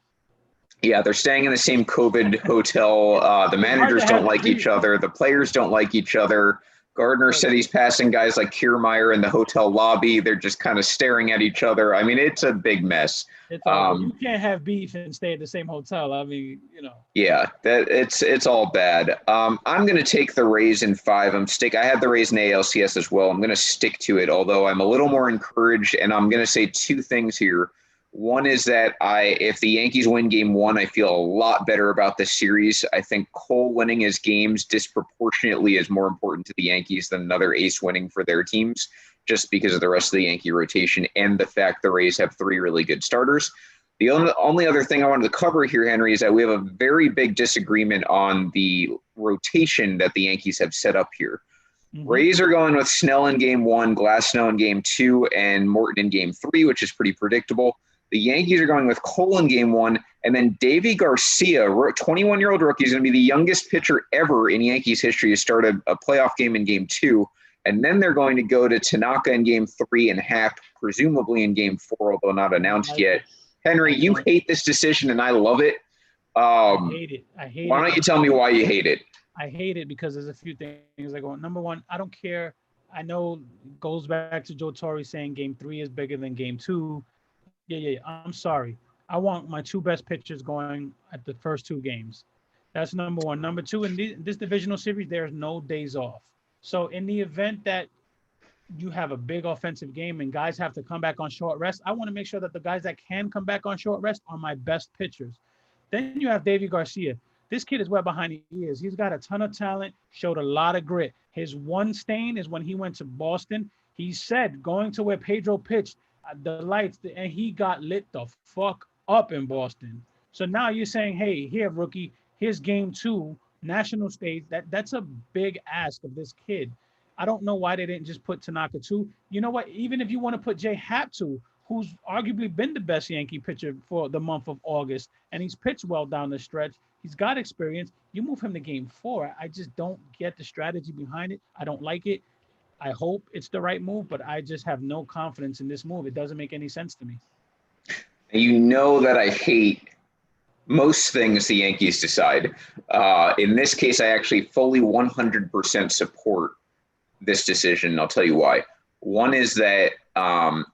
B: Yeah, they're staying in the same COVID hotel. The managers don't like each other. The players don't like each other. Gardner said he's passing guys like Kiermaier in the hotel lobby. They're just kind of staring at each other. I mean, it's a big mess.
A: You can't have beef and stay at the same hotel. I mean,
B: Yeah, it's all bad. I'm going to take the Rays in 5. I had the Rays in ALCS as well. I'm going to stick to it, although I'm a little more encouraged, and I'm going to say two things here. One is that if the Yankees win game 1, I feel a lot better about this series. I think Cole winning his games disproportionately is more important to the Yankees than another ace winning for their teams, just because of the rest of the Yankee rotation and the fact the Rays have 3 really good starters. The only other thing I wanted to cover here, Henry, is that we have a very big disagreement on the rotation that the Yankees have set up here. Mm-hmm. Rays are going with Snell in game 1, Glasnow in game 2, and Morton in game 3, which is pretty predictable. The Yankees are going with Cole in game 1, and then Davy Garcia, 21-year-old rookie, is going to be the youngest pitcher ever in Yankees history to start a playoff game in game 2. And then they're going to go to Tanaka in game 3 and Happ, presumably in game 4, although not announced yet. Henry, you hate this decision, and I love it.
A: I hate it.
B: Why don't you tell me why you hate it?
A: I hate it because there's a few things I go. Number one, I don't care. I know it goes back to Joe Torre saying game 3 is bigger than game 2. Yeah. I'm sorry. I want my 2 best pitchers going at the first 2 games. That's number one. Number 2, in this divisional series, there's no days off. So in the event that you have a big offensive game and guys have to come back on short rest, I want to make sure that the guys that can come back on short rest are my best pitchers. Then you have Davy Garcia. This kid is wet behind the ears. He's got a ton of talent, showed a lot of grit. His one stain is when he went to Boston. He said going to where Pedro pitched, the lights, and he got lit the fuck up in Boston. So now you're saying, hey, here, rookie, here's game 2, national stage. That's a big ask of this kid. I don't know why they didn't just put Tanaka 2. You know what? Even if you want to put Jay Happ 2, who's arguably been the best Yankee pitcher for the month of August, and he's pitched well down the stretch. He's got experience. You move him to game 4. I just don't get the strategy behind it. I don't like it. I hope it's the right move, but I just have no confidence in this move. It doesn't make any sense to me.
B: You know that I hate most things the Yankees decide. In this case, I actually fully 100% support this decision. I'll tell you why. One is that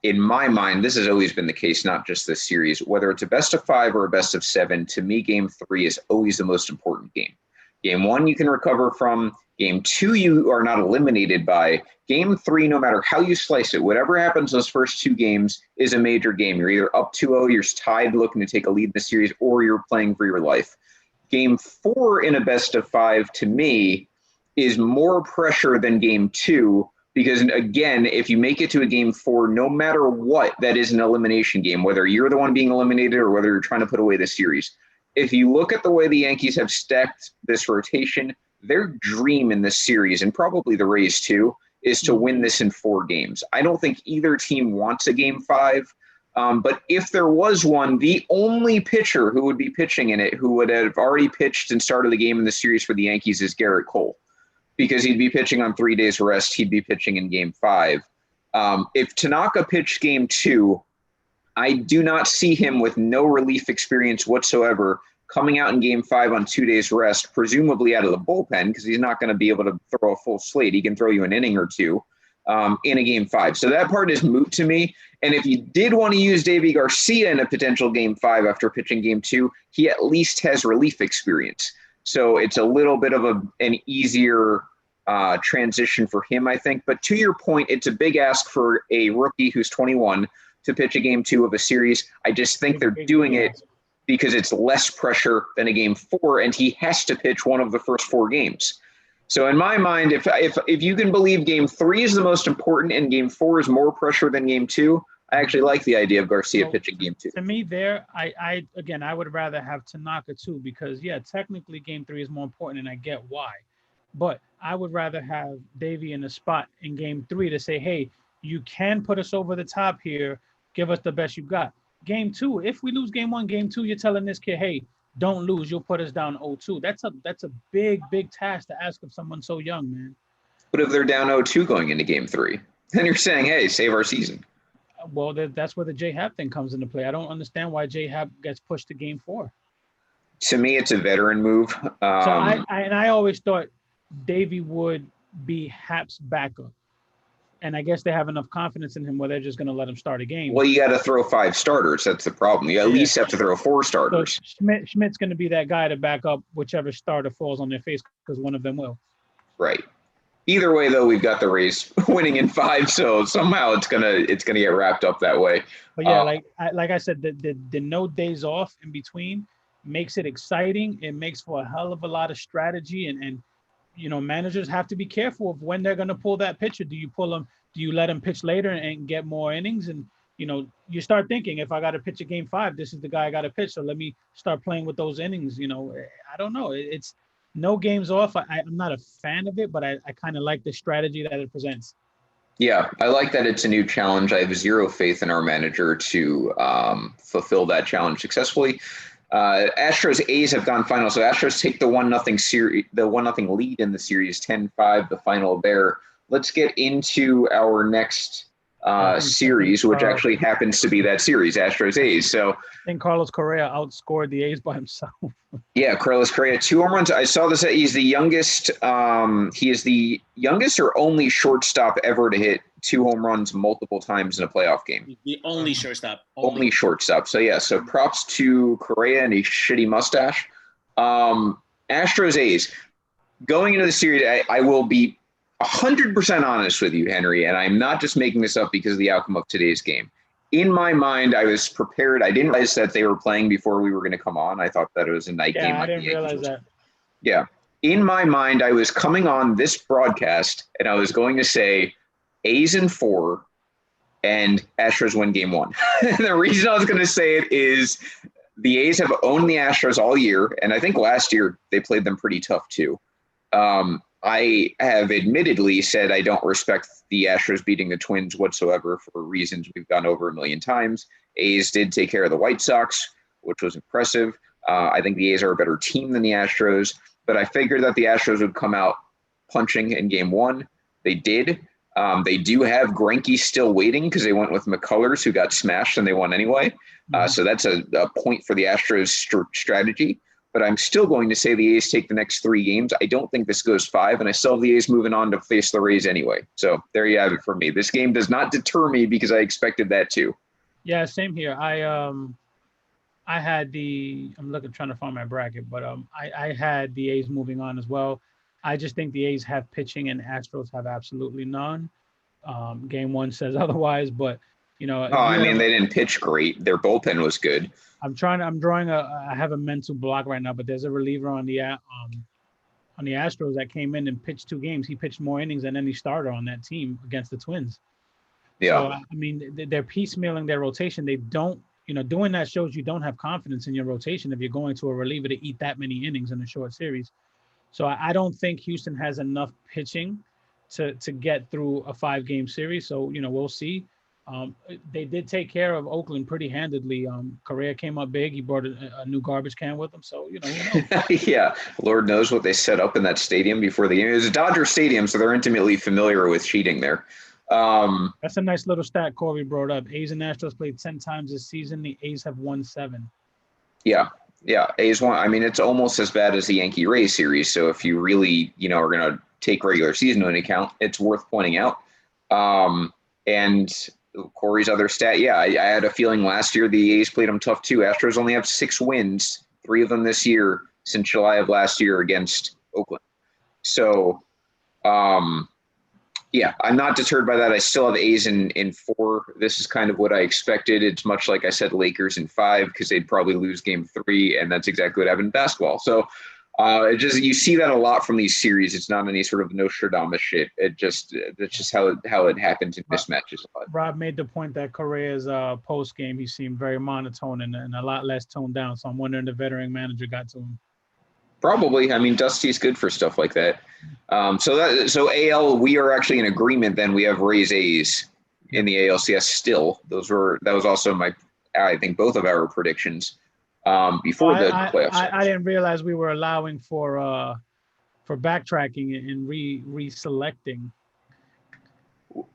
B: in my mind, this has always been the case, not just this series, whether it's a best of 5 or a best of 7, to me, game 3 is always the most important game. Game 1, you can recover from. Game 2, you are not eliminated by. Game 3, no matter how you slice it, whatever happens those first 2 games is a major game. You're either up 2-0, you're tied looking to take a lead in the series, or you're playing for your life. Game 4 in a best of 5, to me, is more pressure than game 2, because, again, if you make it to a game 4, no matter what, that is an elimination game, whether you're the one being eliminated or whether you're trying to put away the series. If you look at the way the Yankees have stacked this rotation, their dream in this series, and probably the Rays too, is to win this in 4 games. I don't think either team wants a game 5. But if there was one, the only pitcher who would be pitching in it, who would have already pitched and started the game in the series for the Yankees, is Garrett Cole, because he'd be pitching on 3 days rest. He'd be pitching in game 5. If Tanaka pitched game 2, I do not see him with no relief experience whatsoever coming out in game 5 on 2 days rest, presumably out of the bullpen, because he's not going to be able to throw a full slate. He can throw you an inning or 2 in a game 5. So that part is moot to me. And if you did want to use Davy Garcia in a potential game 5 after pitching game 2, he at least has relief experience. So it's a little bit of an easier transition for him, I think. But to your point, it's a big ask for a rookie who's 21 to pitch a game 2 of a series. I just think they're doing it because it's less pressure than a game 4, and he has to pitch one of the first 4 games. So in my mind, if you can believe game 3 is the most important and game 4 is more pressure than game 2, I actually like the idea of Garcia pitching game 2.
A: To me, I would rather have Tanaka too, because technically game 3 is more important, and I get why. But I would rather have Davey in the spot in game 3 to say, hey, you can put us over the top here. Give us the best you got. Game 2, if we lose game 1, game 2, you're telling this kid, hey, don't lose. You'll put us down 0-2. That's a big task to ask of someone so young, man.
B: But if they're down 0-2 going into game 3, then you're saying, hey, save our season.
A: Well, that's where the J-Hap thing comes into play. I don't understand why J-Hap gets pushed to game 4.
B: To me, it's a veteran move.
A: So I always thought Davey would be Hap's backup. And I guess they have enough confidence in him where they're just going to let him start a game.
B: Well, you got to throw 5 starters. That's the problem. You at least have to throw 4 starters.
A: So Schmidt's going to be that guy to back up whichever starter falls on their face, because one of them will.
B: Right. Either way, though, we've got the Rays winning in 5, so somehow it's gonna get wrapped up that way.
A: But yeah, like I said, the no days off in between makes it exciting. It makes for a hell of a lot of strategy, and managers have to be careful of when they're going to pull that pitcher. Do you pull them? Do you let them pitch later and get more innings? And you start thinking, if I got to pitch a game 5, this is the guy I got to pitch. So let me start playing with those innings. I don't know. It's no games off. I'm not a fan of it, but I kind of like the strategy that it presents.
B: Yeah, I like that it's a new challenge. I have zero faith in our manager to fulfill that challenge successfully. Astros A's have gone final. So Astros take the 1-0 series, the 1-0 lead in the series, 10-5, the final there. Let's get into our next series, which actually happens to be that series, Astros A's. So
A: I think Carlos Correa outscored the A's by himself.
B: Yeah, Carlos Correa, 2 home runs. I saw this. He's the youngest. He is the youngest or only shortstop ever to hit 2 home runs multiple times in a playoff game.
C: The only shortstop.
B: Only shortstop. So yeah. So props to Correa and a shitty mustache. Astros A's. Going into the series, I will be 100% honest with you, Henry, and I'm not just making this up because of the outcome of today's game. In my mind, I was prepared. I didn't realize that they were playing before we were going to come on. I thought that it was a night game.
A: Yeah, I didn't realize that.
B: Yeah. In my mind, I was coming on this broadcast, and I was going to say A's in 4 and Astros win game 1. The reason I was going to say it is the A's have owned the Astros all year, and I think last year they played them pretty tough too. I have admittedly said I don't respect the Astros beating the Twins whatsoever for reasons we've gone over a million times. A's did take care of the White Sox, which was impressive. I think the A's are a better team than the Astros, but I figured that the Astros would come out punching in game 1. They did. They do have Greinke still waiting because they went with McCullers, who got smashed and they won anyway. So that's a point for the Astros strategy. but I'm still going to say the A's take the next 3 games. I don't think this goes 5, and I still have the A's moving on to face the Rays anyway. So there you have it for me. This game does not deter me because I expected that too.
A: Yeah, same here. I had trying to find my bracket, but I had the A's moving on as well. I just think the A's have pitching and Astros have absolutely none. Game 1 says otherwise, but
B: I mean, they didn't pitch great. Their bullpen was good.
A: I have a mental block right now, but there's a reliever on the Astros that came in and pitched 2 games. He pitched more innings than any starter on that team against the Twins.
B: Yeah.
A: So, I mean, they're piecemealing their rotation. They don't, doing that shows you don't have confidence in your rotation if you're going to a reliever to eat that many innings in a short series. So I don't think Houston has enough pitching to get through a 5-game series. So, we'll see. They did take care of Oakland pretty handedly. Correa came up big. He brought a new garbage can with him. So, who knows?
B: Yeah. Lord knows what they set up in that stadium before the game. It was a Dodger stadium, so they're intimately familiar with cheating there.
A: That's a nice little stat Corey brought up. A's and Astros played 10 times this season. The A's have won 7.
B: Yeah. A's won. I mean, it's almost as bad as the Yankee Rays series. So if you really, are going to take regular season into account, it's worth pointing out. And Corey's other stat, I had a feeling last year the A's played them tough too. Astros only have 6 wins, 3 of them this year since July of last year against Oakland. So, I'm not deterred by that. I still have A's in 4. This is kind of what I expected. It's much like I said Lakers in 5 because they'd probably lose game 3, and that's exactly what happened in basketball. So you see that a lot from these series. It's not any sort of Nostradamus shit. That's just how it happens in mismatches a lot.
A: Rob made the point that Correa's post game, he seemed very monotone and a lot less toned down. So I'm wondering if the veteran manager got to him.
B: Probably. I mean, Dusty's good for stuff like that. So AL, we are actually in agreement. Then we have Rays A's in the ALCS still. That was also I think both of our predictions before the playoffs.
A: I didn't realize we were allowing for backtracking and reselecting.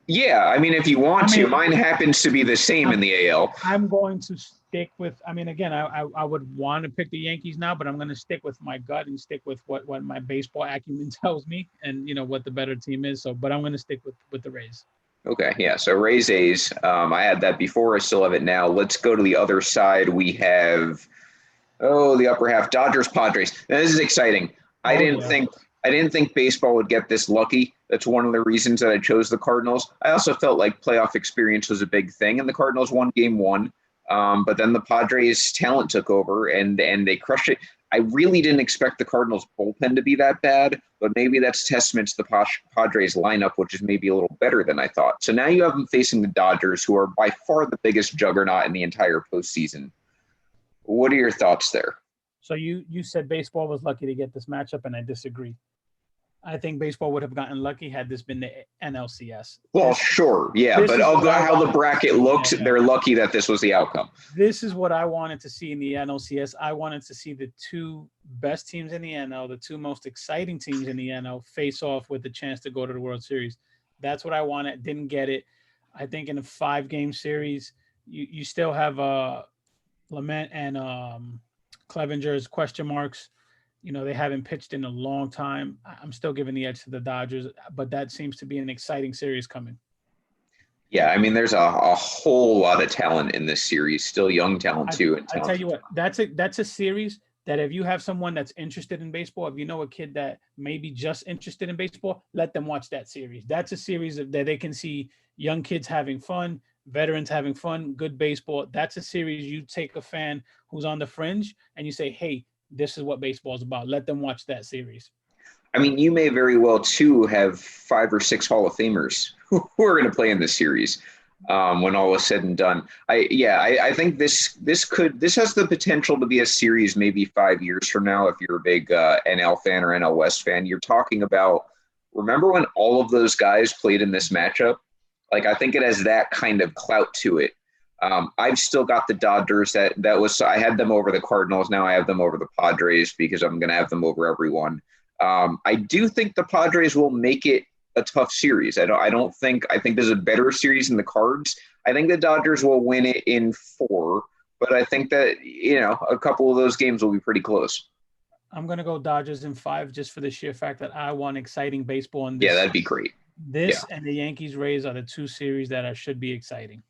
B: Yeah, I mean, if you want to, mine happens to be the same in the AL.
A: I'm going to stick with. I mean, again, I would want to pick the Yankees now, but I'm going to stick with my gut and stick with what my baseball acumen tells me, and what the better team is. So, but I'm going to stick with the Rays.
B: Okay, yeah. So Rays A's. I had that before. I still have it now. Let's go to the other side. We have the upper half. Dodgers Padres. Now, this is exciting. I didn't think baseball would get this lucky. That's one of the reasons that I chose the Cardinals. I also felt like playoff experience was a big thing, and the Cardinals won game 1. But then the Padres' talent took over, and they crushed it. I really didn't expect the Cardinals' bullpen to be that bad, but maybe that's testament to the Padres' lineup, which is maybe a little better than I thought. So now you have them facing the Dodgers, who are by far the biggest juggernaut in the entire postseason. What are your thoughts there?
A: So you said baseball was lucky to get this matchup, and I disagree. I think baseball would have gotten lucky had this been the NLCS.
B: Well, sure, yeah, but how the bracket looked, they're lucky that this was the outcome.
A: This is what I wanted to see in the NLCS. I wanted to see the 2 best teams in the NL, the 2 most exciting teams in the NL, face off with the chance to go to the World Series. That's what I wanted. Didn't get it. I think in a 5-game series, you still have Lament and Clevenger's question marks. They haven't pitched in a long time. I'm still giving the edge to the Dodgers, but that seems to be an exciting series coming.
B: Yeah, I mean, there's a whole lot of talent in this series, still young talent too.
A: I tell you what, that's a series that if you have someone that's interested in baseball, if you know a kid that may be just interested in baseball, let them watch that series. That's a series that they can see young kids having fun, veterans having fun, good baseball. That's a series you take a fan who's on the fringe and you say, hey, this is what baseball is about. Let them watch that series.
B: I mean, you may very well, too, have 5 or 6 Hall of Famers who are going to play in this series when all is said and done. I think this has the potential to be a series maybe 5 years from now if you're a big NL fan or NL West fan. You're talking about, remember when all of those guys played in this matchup? Like, I think it has that kind of clout to it. I've still got the Dodgers. I had them over the Cardinals. Now I have them over the Padres because I'm going to have them over everyone. I do think the Padres will make it a tough series. I think there's a better series in the cards. I think the Dodgers will win it in 4, but I think that, a couple of those games will be pretty close.
A: I'm gonna go Dodgers in 5 just for the sheer fact that I want exciting baseball. And
B: Yeah, that'd be great.
A: This and the Yankees Rays are the 2 series that should be exciting.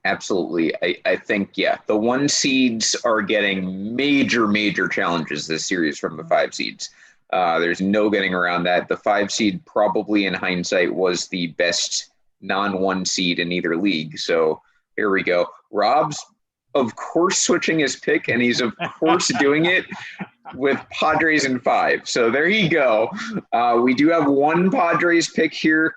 B: Absolutely. I think, the 1 seeds are getting major challenges this series from the 5 seeds. There's no getting around that. The 5 seed probably in hindsight was the best non-1 seed in either league. So here we go. Rob's, of course, switching his pick, and he's, of course, doing it with Padres in 5. So there you go. We do have 1 Padres pick here.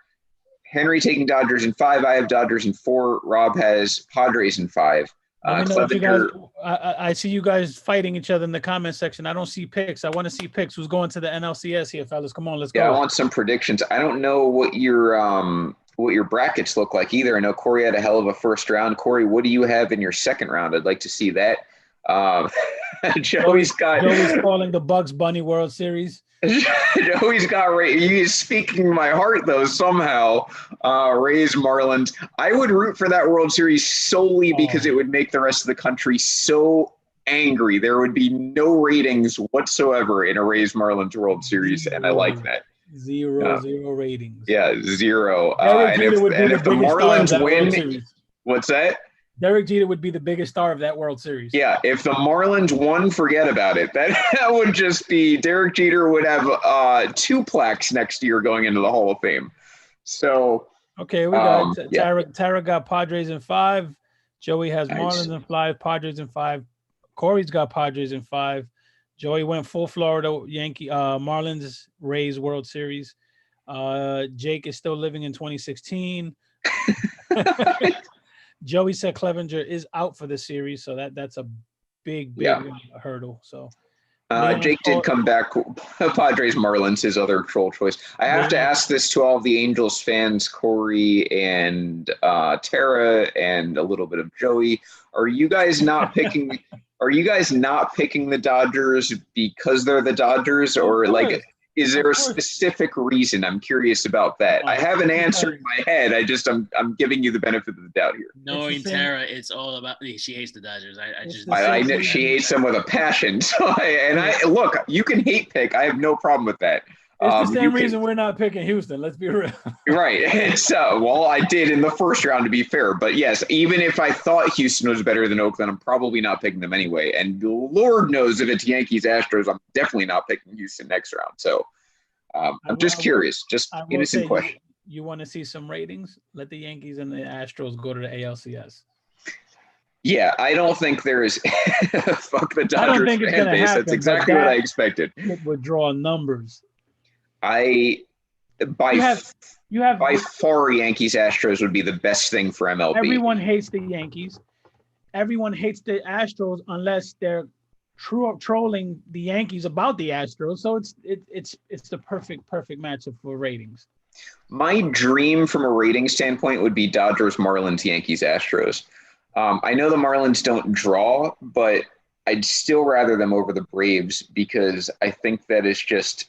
B: Henry taking Dodgers in 5. I have Dodgers in 4. Rob has Padres in 5.
A: I see you guys fighting each other in the comment section. I don't see picks. I want to see picks. Who's going to the NLCS here, fellas? Come on, let's go.
B: Yeah, I want some predictions. I don't know what your brackets look like either. I know Corey had a hell of a first round. Corey, what do you have in your second round? I'd like to see that. Joey's
A: calling the Bugs Bunny World Series.
B: Joey's got he's speaking my heart though somehow. Rays Marlins. I would root for that World Series solely because it would make the rest of the country so angry. There would be no ratings whatsoever in a Rays Marlins World Series, and I like that.
A: Zero ratings.
B: Yeah, 0. And if the Marlins win, what's that?
A: Derek Jeter would be the biggest star of that World Series.
B: Yeah, if the Marlins won, forget about it. That would just be Derek Jeter would have 2 plaques next year going into the Hall of Fame. So
A: okay, we got Tara got Padres in 5. Joey has Marlins in 5. Padres in 5. Corey's got Padres in 5. Joey went full Florida Yankee Marlins Rays World Series. Jake is still living in 2016. Joey said Clevenger is out for the series, so that's a big hurdle. So
B: Jake did come back. Padres Marlins, his other troll choice. I have to ask this to all of the Angels fans, Corey and Tara, and a little bit of Joey. Are you guys not picking? Are you guys not picking the Dodgers because they're the Dodgers, or like? Is there a specific reason? I'm curious about that. I have an answer in my head. I'm giving you the benefit of the doubt here.
C: Knowing Tara, it's all about she hates the Dodgers.
B: I know she hates them with a passion. So look, you can hate pick. I have no problem with that.
A: It's the same reason we're not picking Houston. Let's be real.
B: Right. It's well, I did in the first round to be fair, but yes, even if I thought Houston was better than Oakland, I'm probably not picking them anyway. And Lord knows if it's Yankees Astros, I'm definitely not picking Houston next round. So I'm just curious, just innocent question.
A: You want to see some ratings? Let the Yankees and the Astros go to the ALCS.
B: Yeah, I don't think there is. Fuck the Dodgers fan base. Happen, that's exactly what I expected.
A: It would draw numbers.
B: By far, Yankees Astros would be the best thing for MLB.
A: Everyone hates the Yankees. Everyone hates the Astros unless they're trolling the Yankees about the Astros. So it's the perfect matchup for ratings.
B: My dream from a rating standpoint would be Dodgers, Marlins, Yankees, Astros. I know the Marlins don't draw, but I'd still rather them over the Braves because I think that is just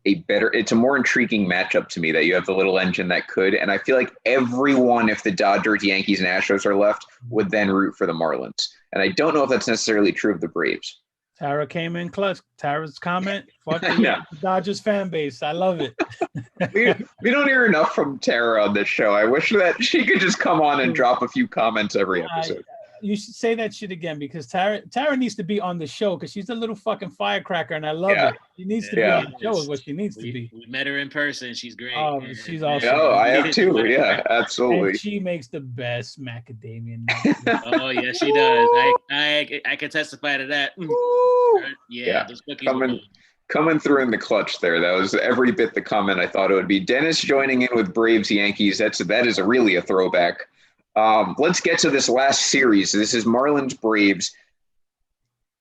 B: it's a more intriguing matchup to me that you have the little engine that could. And I feel like everyone, if the Dodgers, Yankees, and Astros are left, would then root for the Marlins. And I don't know if that's necessarily true of the Braves.
A: Tara came in clutch. Tara's comment, fuck the Dodgers fan base. I love it.
B: we don't hear enough from Tara on this show. I wish that she could just come on and drop a few comments every episode.
A: You should say that shit again because Tara needs to be on the show because she's a little fucking firecracker and I love it. She needs to be on the show is what she needs to be.
C: We met her in person. She's great.
A: Oh, she's awesome.
B: Oh, I have too. Yeah, absolutely.
A: And she makes the best macadamia nuts.
C: Oh, yeah, she does. I can testify to that. Yeah. Those cookies
B: coming through in the clutch there. That was every bit the comment I thought it would be. Dennis joining in with Braves Yankees. That is really a throwback. Let's get to this last series. This is Marlins Braves.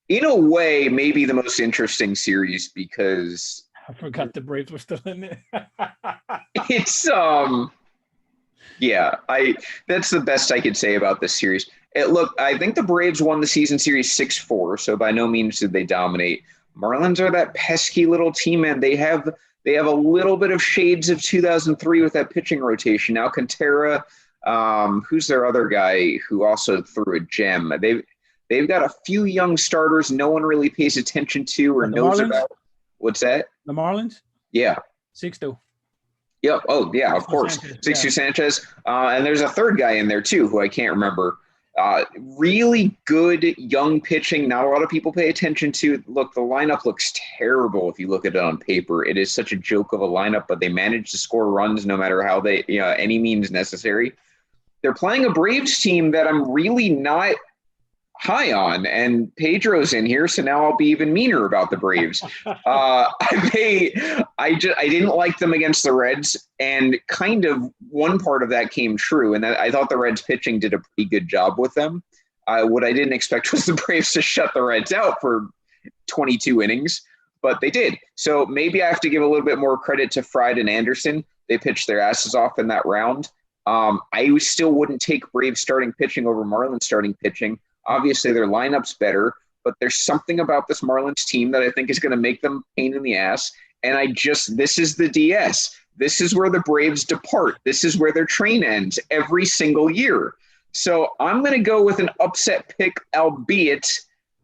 B: In a way, maybe the most interesting series because
A: I forgot the Braves were still in it.
B: It's that's the best I could say about this series. I think the Braves won the season series 6-4, so by no means did they dominate. Marlins are that pesky little team, and they have a little bit of shades of 2003 with that pitching rotation. Alcantara. Who's their other guy who also threw a gem? They've got a few young starters no one really pays attention to or knows about. What's that?
A: The Marlins?
B: Yeah.
A: 6-2.
B: Yep. Oh, yeah, of course.
A: Sanchez,
B: 6-2 Sanchez. And there's a third guy in there, too, who I can't remember. Really good young pitching. Not a lot of people pay attention to. Look, the lineup looks terrible if you look at it on paper. It is such a joke of a lineup, but they manage to score runs no matter how they, any means necessary. They're playing a Braves team that I'm really not high on, and Pedro's in here, so now I'll be even meaner about the Braves. I didn't like them against the Reds, and kind of one part of that came true, and that I thought the Reds pitching did a pretty good job with them. What I didn't expect was the Braves to shut the Reds out for 22 innings, but they did. So maybe I have to give a little bit more credit to Fried and Anderson. They pitched their asses off in that round. I still wouldn't take Braves starting pitching over Marlins starting pitching. Obviously, their lineup's better, but there's something about this Marlins team that I think is going to make them pain in the ass. And this is the DS. This is where the Braves depart. This is where their train ends every single year. So I'm going to go with an upset pick, albeit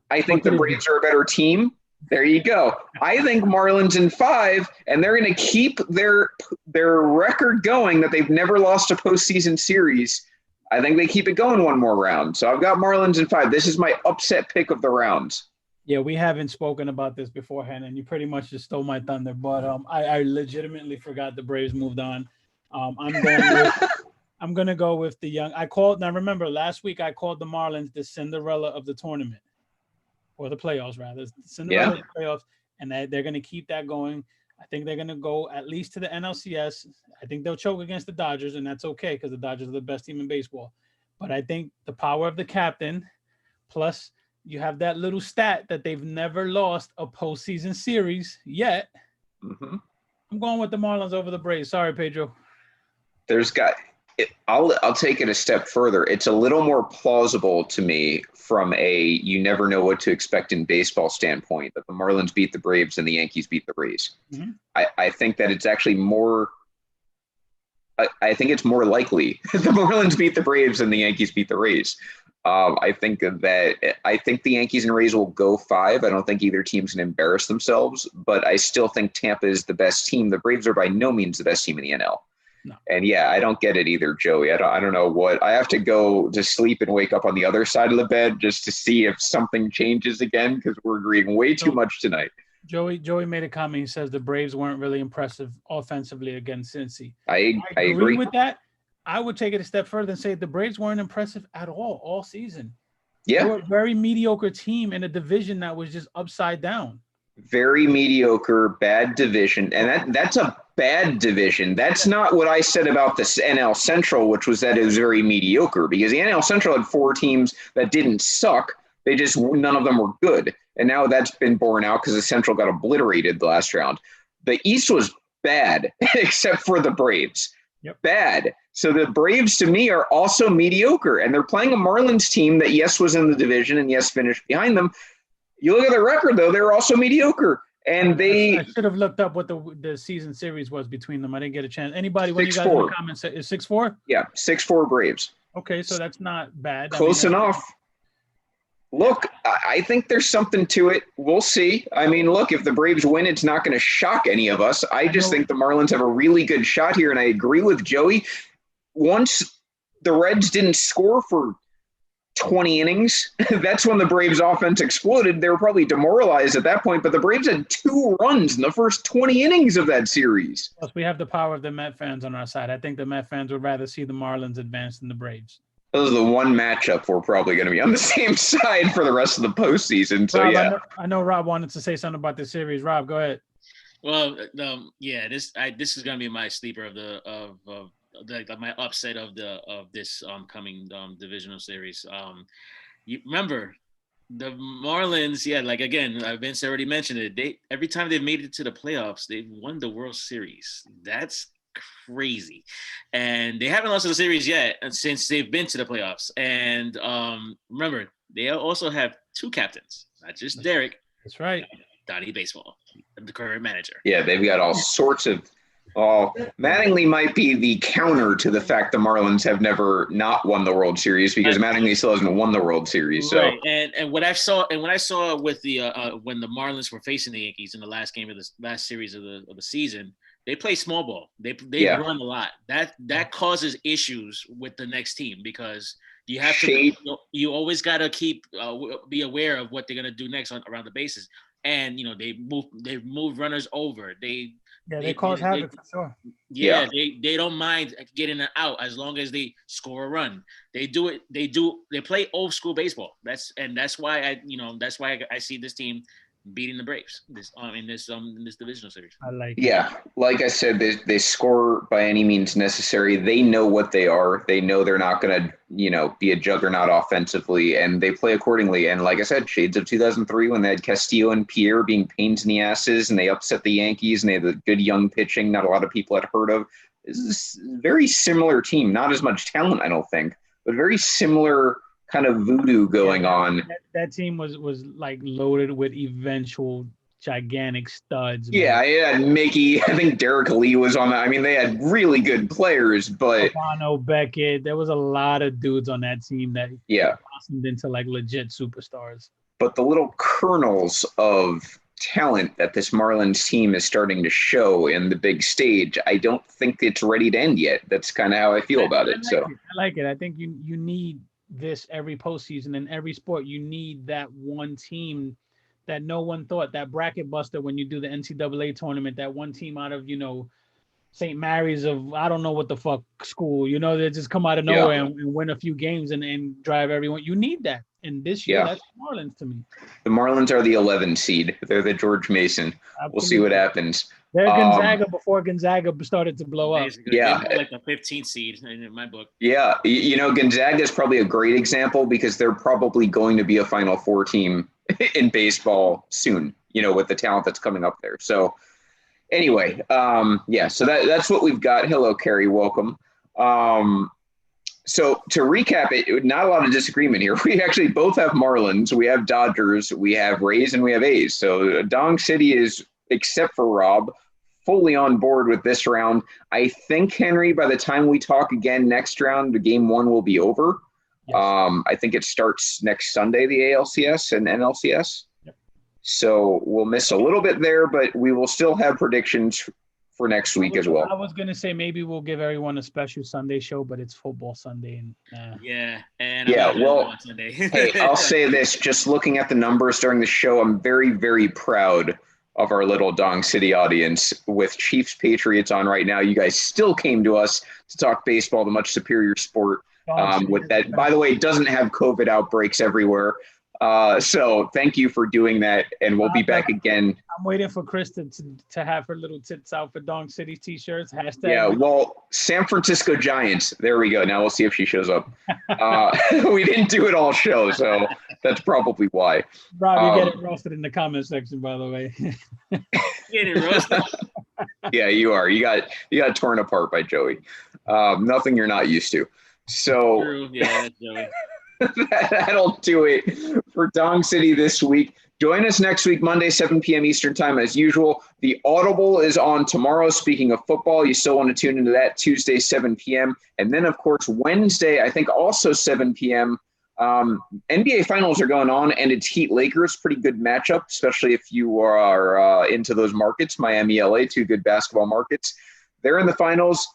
B: I think the Braves are a better team. There you go. I think Marlins in 5, and they're going to keep their record going that they've never lost a postseason series. I think they keep it going one more round. So I've got Marlins in 5. This is my upset pick of the rounds.
A: Yeah, we haven't spoken about this beforehand, and you pretty much just stole my thunder. But I legitimately forgot the Braves moved on. I'm going to go with the young. Now remember, last week I called the Marlins the Cinderella of the tournament, or the playoffs rather. Cinderella of the playoffs, and they're going to keep that going. I think they're going to go at least to the NLCS. I think they'll choke against the Dodgers, and that's okay because the Dodgers are the best team in baseball. But I think the power of the captain, plus you have that little stat that they've never lost a postseason series yet.
B: Mm-hmm.
A: I'm going with the Marlins over the Braves. Sorry, Pedro.
B: I'll take it a step further. It's a little more plausible to me from a you never know what to expect in baseball standpoint that the Marlins beat the Braves and the Yankees beat the Rays.
A: Mm-hmm.
B: I think that it's actually more – I think it's more likely the Marlins beat the Braves and the Yankees beat the Rays. I think the Yankees and Rays will go 5. I don't think either team's going to embarrass themselves, but I still think Tampa is the best team. The Braves are by no means the best team in the NL.
A: No.
B: And yeah, I don't get it either, Joey. I don't know what I have to go to sleep and wake up on the other side of the bed just to see if something changes again because we're agreeing way too much tonight.
A: Joey made a comment. He says the Braves weren't really impressive offensively against Cincy.
B: I agree
A: with that. I would take it a step further and say the Braves weren't impressive at all season.
B: Yeah,
A: they were a very mediocre team in a division that was just upside down.
B: Very mediocre, bad division, and that's a bad division. That's not what I said about the NL Central, which was that it was very mediocre because the NL Central had 4 teams that didn't suck. They just none of them were good, and now that's been borne out because the Central got obliterated the last round. The East was bad, except for the Braves.
A: Yep.
B: Bad. So the Braves, to me, are also mediocre, and they're playing a Marlins team that, yes, was in the division and, yes, finished behind them. You look at their record, though, they're also mediocre. And I
A: should have looked up what the season series was between them. I didn't get a chance. Anybody, when you guys
B: 6-4.
A: in the comments, is 6-4?
B: Yeah, 6-4 Braves.
A: Okay, so that's not bad.
B: Close enough. Look, I think there's something to it. We'll see. I mean, look, if the Braves win, it's not going to shock any of us. I just think the Marlins have a really good shot here, and I agree with Joey. Once the Reds didn't score for 20 innings, that's when the Braves offense exploded. They were probably demoralized at that point, but the Braves had 2 runs in the first 20 innings of that series.
A: Plus, we have the power of the Met fans on our side. I think the Met fans would rather see the Marlins advance than the Braves.
B: This is the one matchup we're probably going to be on the same side for the rest of the postseason. So,
A: Rob,
B: yeah.
A: I know Rob wanted to say something about this series. Rob, go ahead.
C: Well, this is going to be my sleeper of my upset of this coming divisional series. You remember the Marlins? Yeah, like again, Vince already mentioned it. Every time they've made it to the playoffs, they've won the World Series. That's crazy, and they haven't lost the series yet since they've been to the playoffs. And remember, they also have 2 captains, not just Derek.
A: That's right,
C: Donnie Baseball, the current manager.
B: Yeah, they've got all sorts of Oh, Mattingly might be the counter to the fact the Marlins have never not won the World Series because Mattingly still hasn't won the World Series. So
C: right, and what I saw with the when the Marlins were facing the Yankees in the last game of the last series of the season, they play small ball. They run a lot. That causes issues with the next team because you have to you always got to keep be aware of what they're gonna do next around the bases. And they move runners over. They
A: cause havoc for sure.
C: Yeah, they don't mind getting an out as long as they score a run. They do it. They play old school baseball. That's why I see this team beating the Braves in this divisional series.
A: I like
B: like I said, they score by any means necessary. They know what they are. They know they're not going to be a juggernaut offensively, and they play accordingly. And like I said, shades of 2003 when they had Castillo and Pierre being pains in the asses, and they upset the Yankees, and they had the good young pitching not a lot of people had heard of. This is a very similar team. Not as much talent, I don't think, but very similar kind of voodoo going on.
A: That team was like loaded with eventual gigantic studs.
B: Yeah, Mickey. I think Derek Lee was on that. I mean, they had really good players, but
A: Bono, Beckett. There was a lot of dudes on that team that blossomed into like legit superstars.
B: But the little kernels of talent that this Marlins team is starting to show in the big stage, I don't think it's ready to end yet. That's kind of how I feel about it.
A: I like it. I think you need this every postseason in every sport. You need that one team that no one thought, that bracket buster when you do the NCAA tournament, that one team out of St. Mary's of I don't know what the fuck school, they just come out of nowhere and win a few games and drive everyone. You need that. And this year, that's Marlins to me.
B: The Marlins are the 11 seed. They're the George Mason. Absolutely. We'll see what happens.
A: They're Gonzaga before Gonzaga started to blow up.
B: Yeah.
C: Like the 15th seed in my book.
B: Yeah. Gonzaga is probably a great example because they're probably going to be a Final Four team in baseball soon, with the talent that's coming up there. So anyway, so that's what we've got. Hello, Carrie. Welcome. So to recap it, not a lot of disagreement here. We actually both have Marlins, we have Dodgers, we have Rays, and we have A's. So Dong City is, except for Rob, fully on board with this round. I think, Henry, by the time we talk again next round, the game one will be over. Yes. I think it starts next Sunday, the ALCS and NLCS. Yep. So we'll miss a little bit there, but we will still have predictions for next week as well.
A: I was going to say maybe we'll give everyone a special Sunday show, but it's football Sunday.
C: Sunday.
B: Hey, I'll say this, just looking at the numbers during the show, I'm very, very proud of our little Dong City audience with Chiefs Patriots on right now. You guys still came to us to talk baseball, the much superior sport. With that, by the way, it doesn't have COVID outbreaks everywhere. So thank you for doing that, and we'll be back again.
A: I'm waiting for Kristen to have her little tits out for Dong City t-shirts. Hashtag.
B: Yeah, well, San Francisco Giants. There we go. Now we'll see if she shows up. We didn't do it all show, so that's probably why.
A: Rob, you get it roasted in the comment section, by the way.
C: Get it roasted.
B: Yeah, you are. You got torn apart by Joey. Nothing you're not used to. So.
C: True. Yeah, that's Joey.
B: That'll do it for Dong City this week. Join us next week, Monday, 7 p.m. Eastern time, as usual. The Audible is on tomorrow. Speaking of football, you still want to tune into that Tuesday, 7 p.m. And then, of course, Wednesday, I think also 7 p.m. NBA Finals are going on, and it's Heat Lakers. Pretty good matchup, especially if you are into those markets. Miami, LA, two good basketball markets. They're in the finals.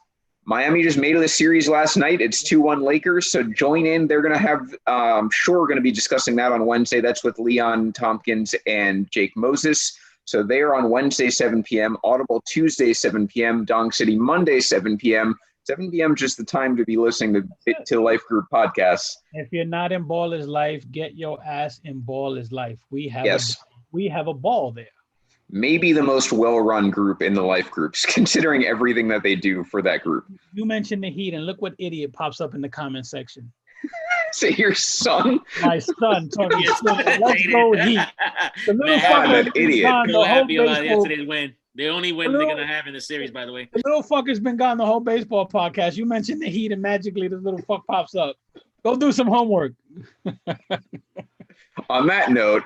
B: Miami just made it a series last night. It's 2-1 Lakers, so join in. They're going to have I'm sure we're going to be discussing that on Wednesday. That's with Leon Tompkins and Jake Moses. So they are on Wednesday, 7 p.m., Audible Tuesday, 7 p.m., Dong City Monday, 7 p.m. 7 p.m. is just the time to be listening to Life Group podcasts.
A: If you're not in Ball is Life, get your ass in Ball is Life. We have a ball there.
B: Maybe the most well-run group in the Life Groups, considering everything that they do for that group.
A: You mentioned the Heat, and look what idiot pops up in the comment section.
B: Say your son?
A: My son talking shit. Let's go Heat. The little
B: fucker, idiot.
C: So happy about yesterday's win. The only win they're gonna have in the series, by the way.
A: The little fucker's been gone the whole baseball podcast. You mentioned the Heat, and magically this little fuck pops up. Go do some homework.
B: On that note,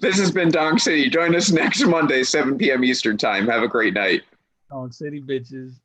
B: this has been Dong City. Join us next Monday, 7 p.m. Eastern time. Have a great night.
A: On city bitches.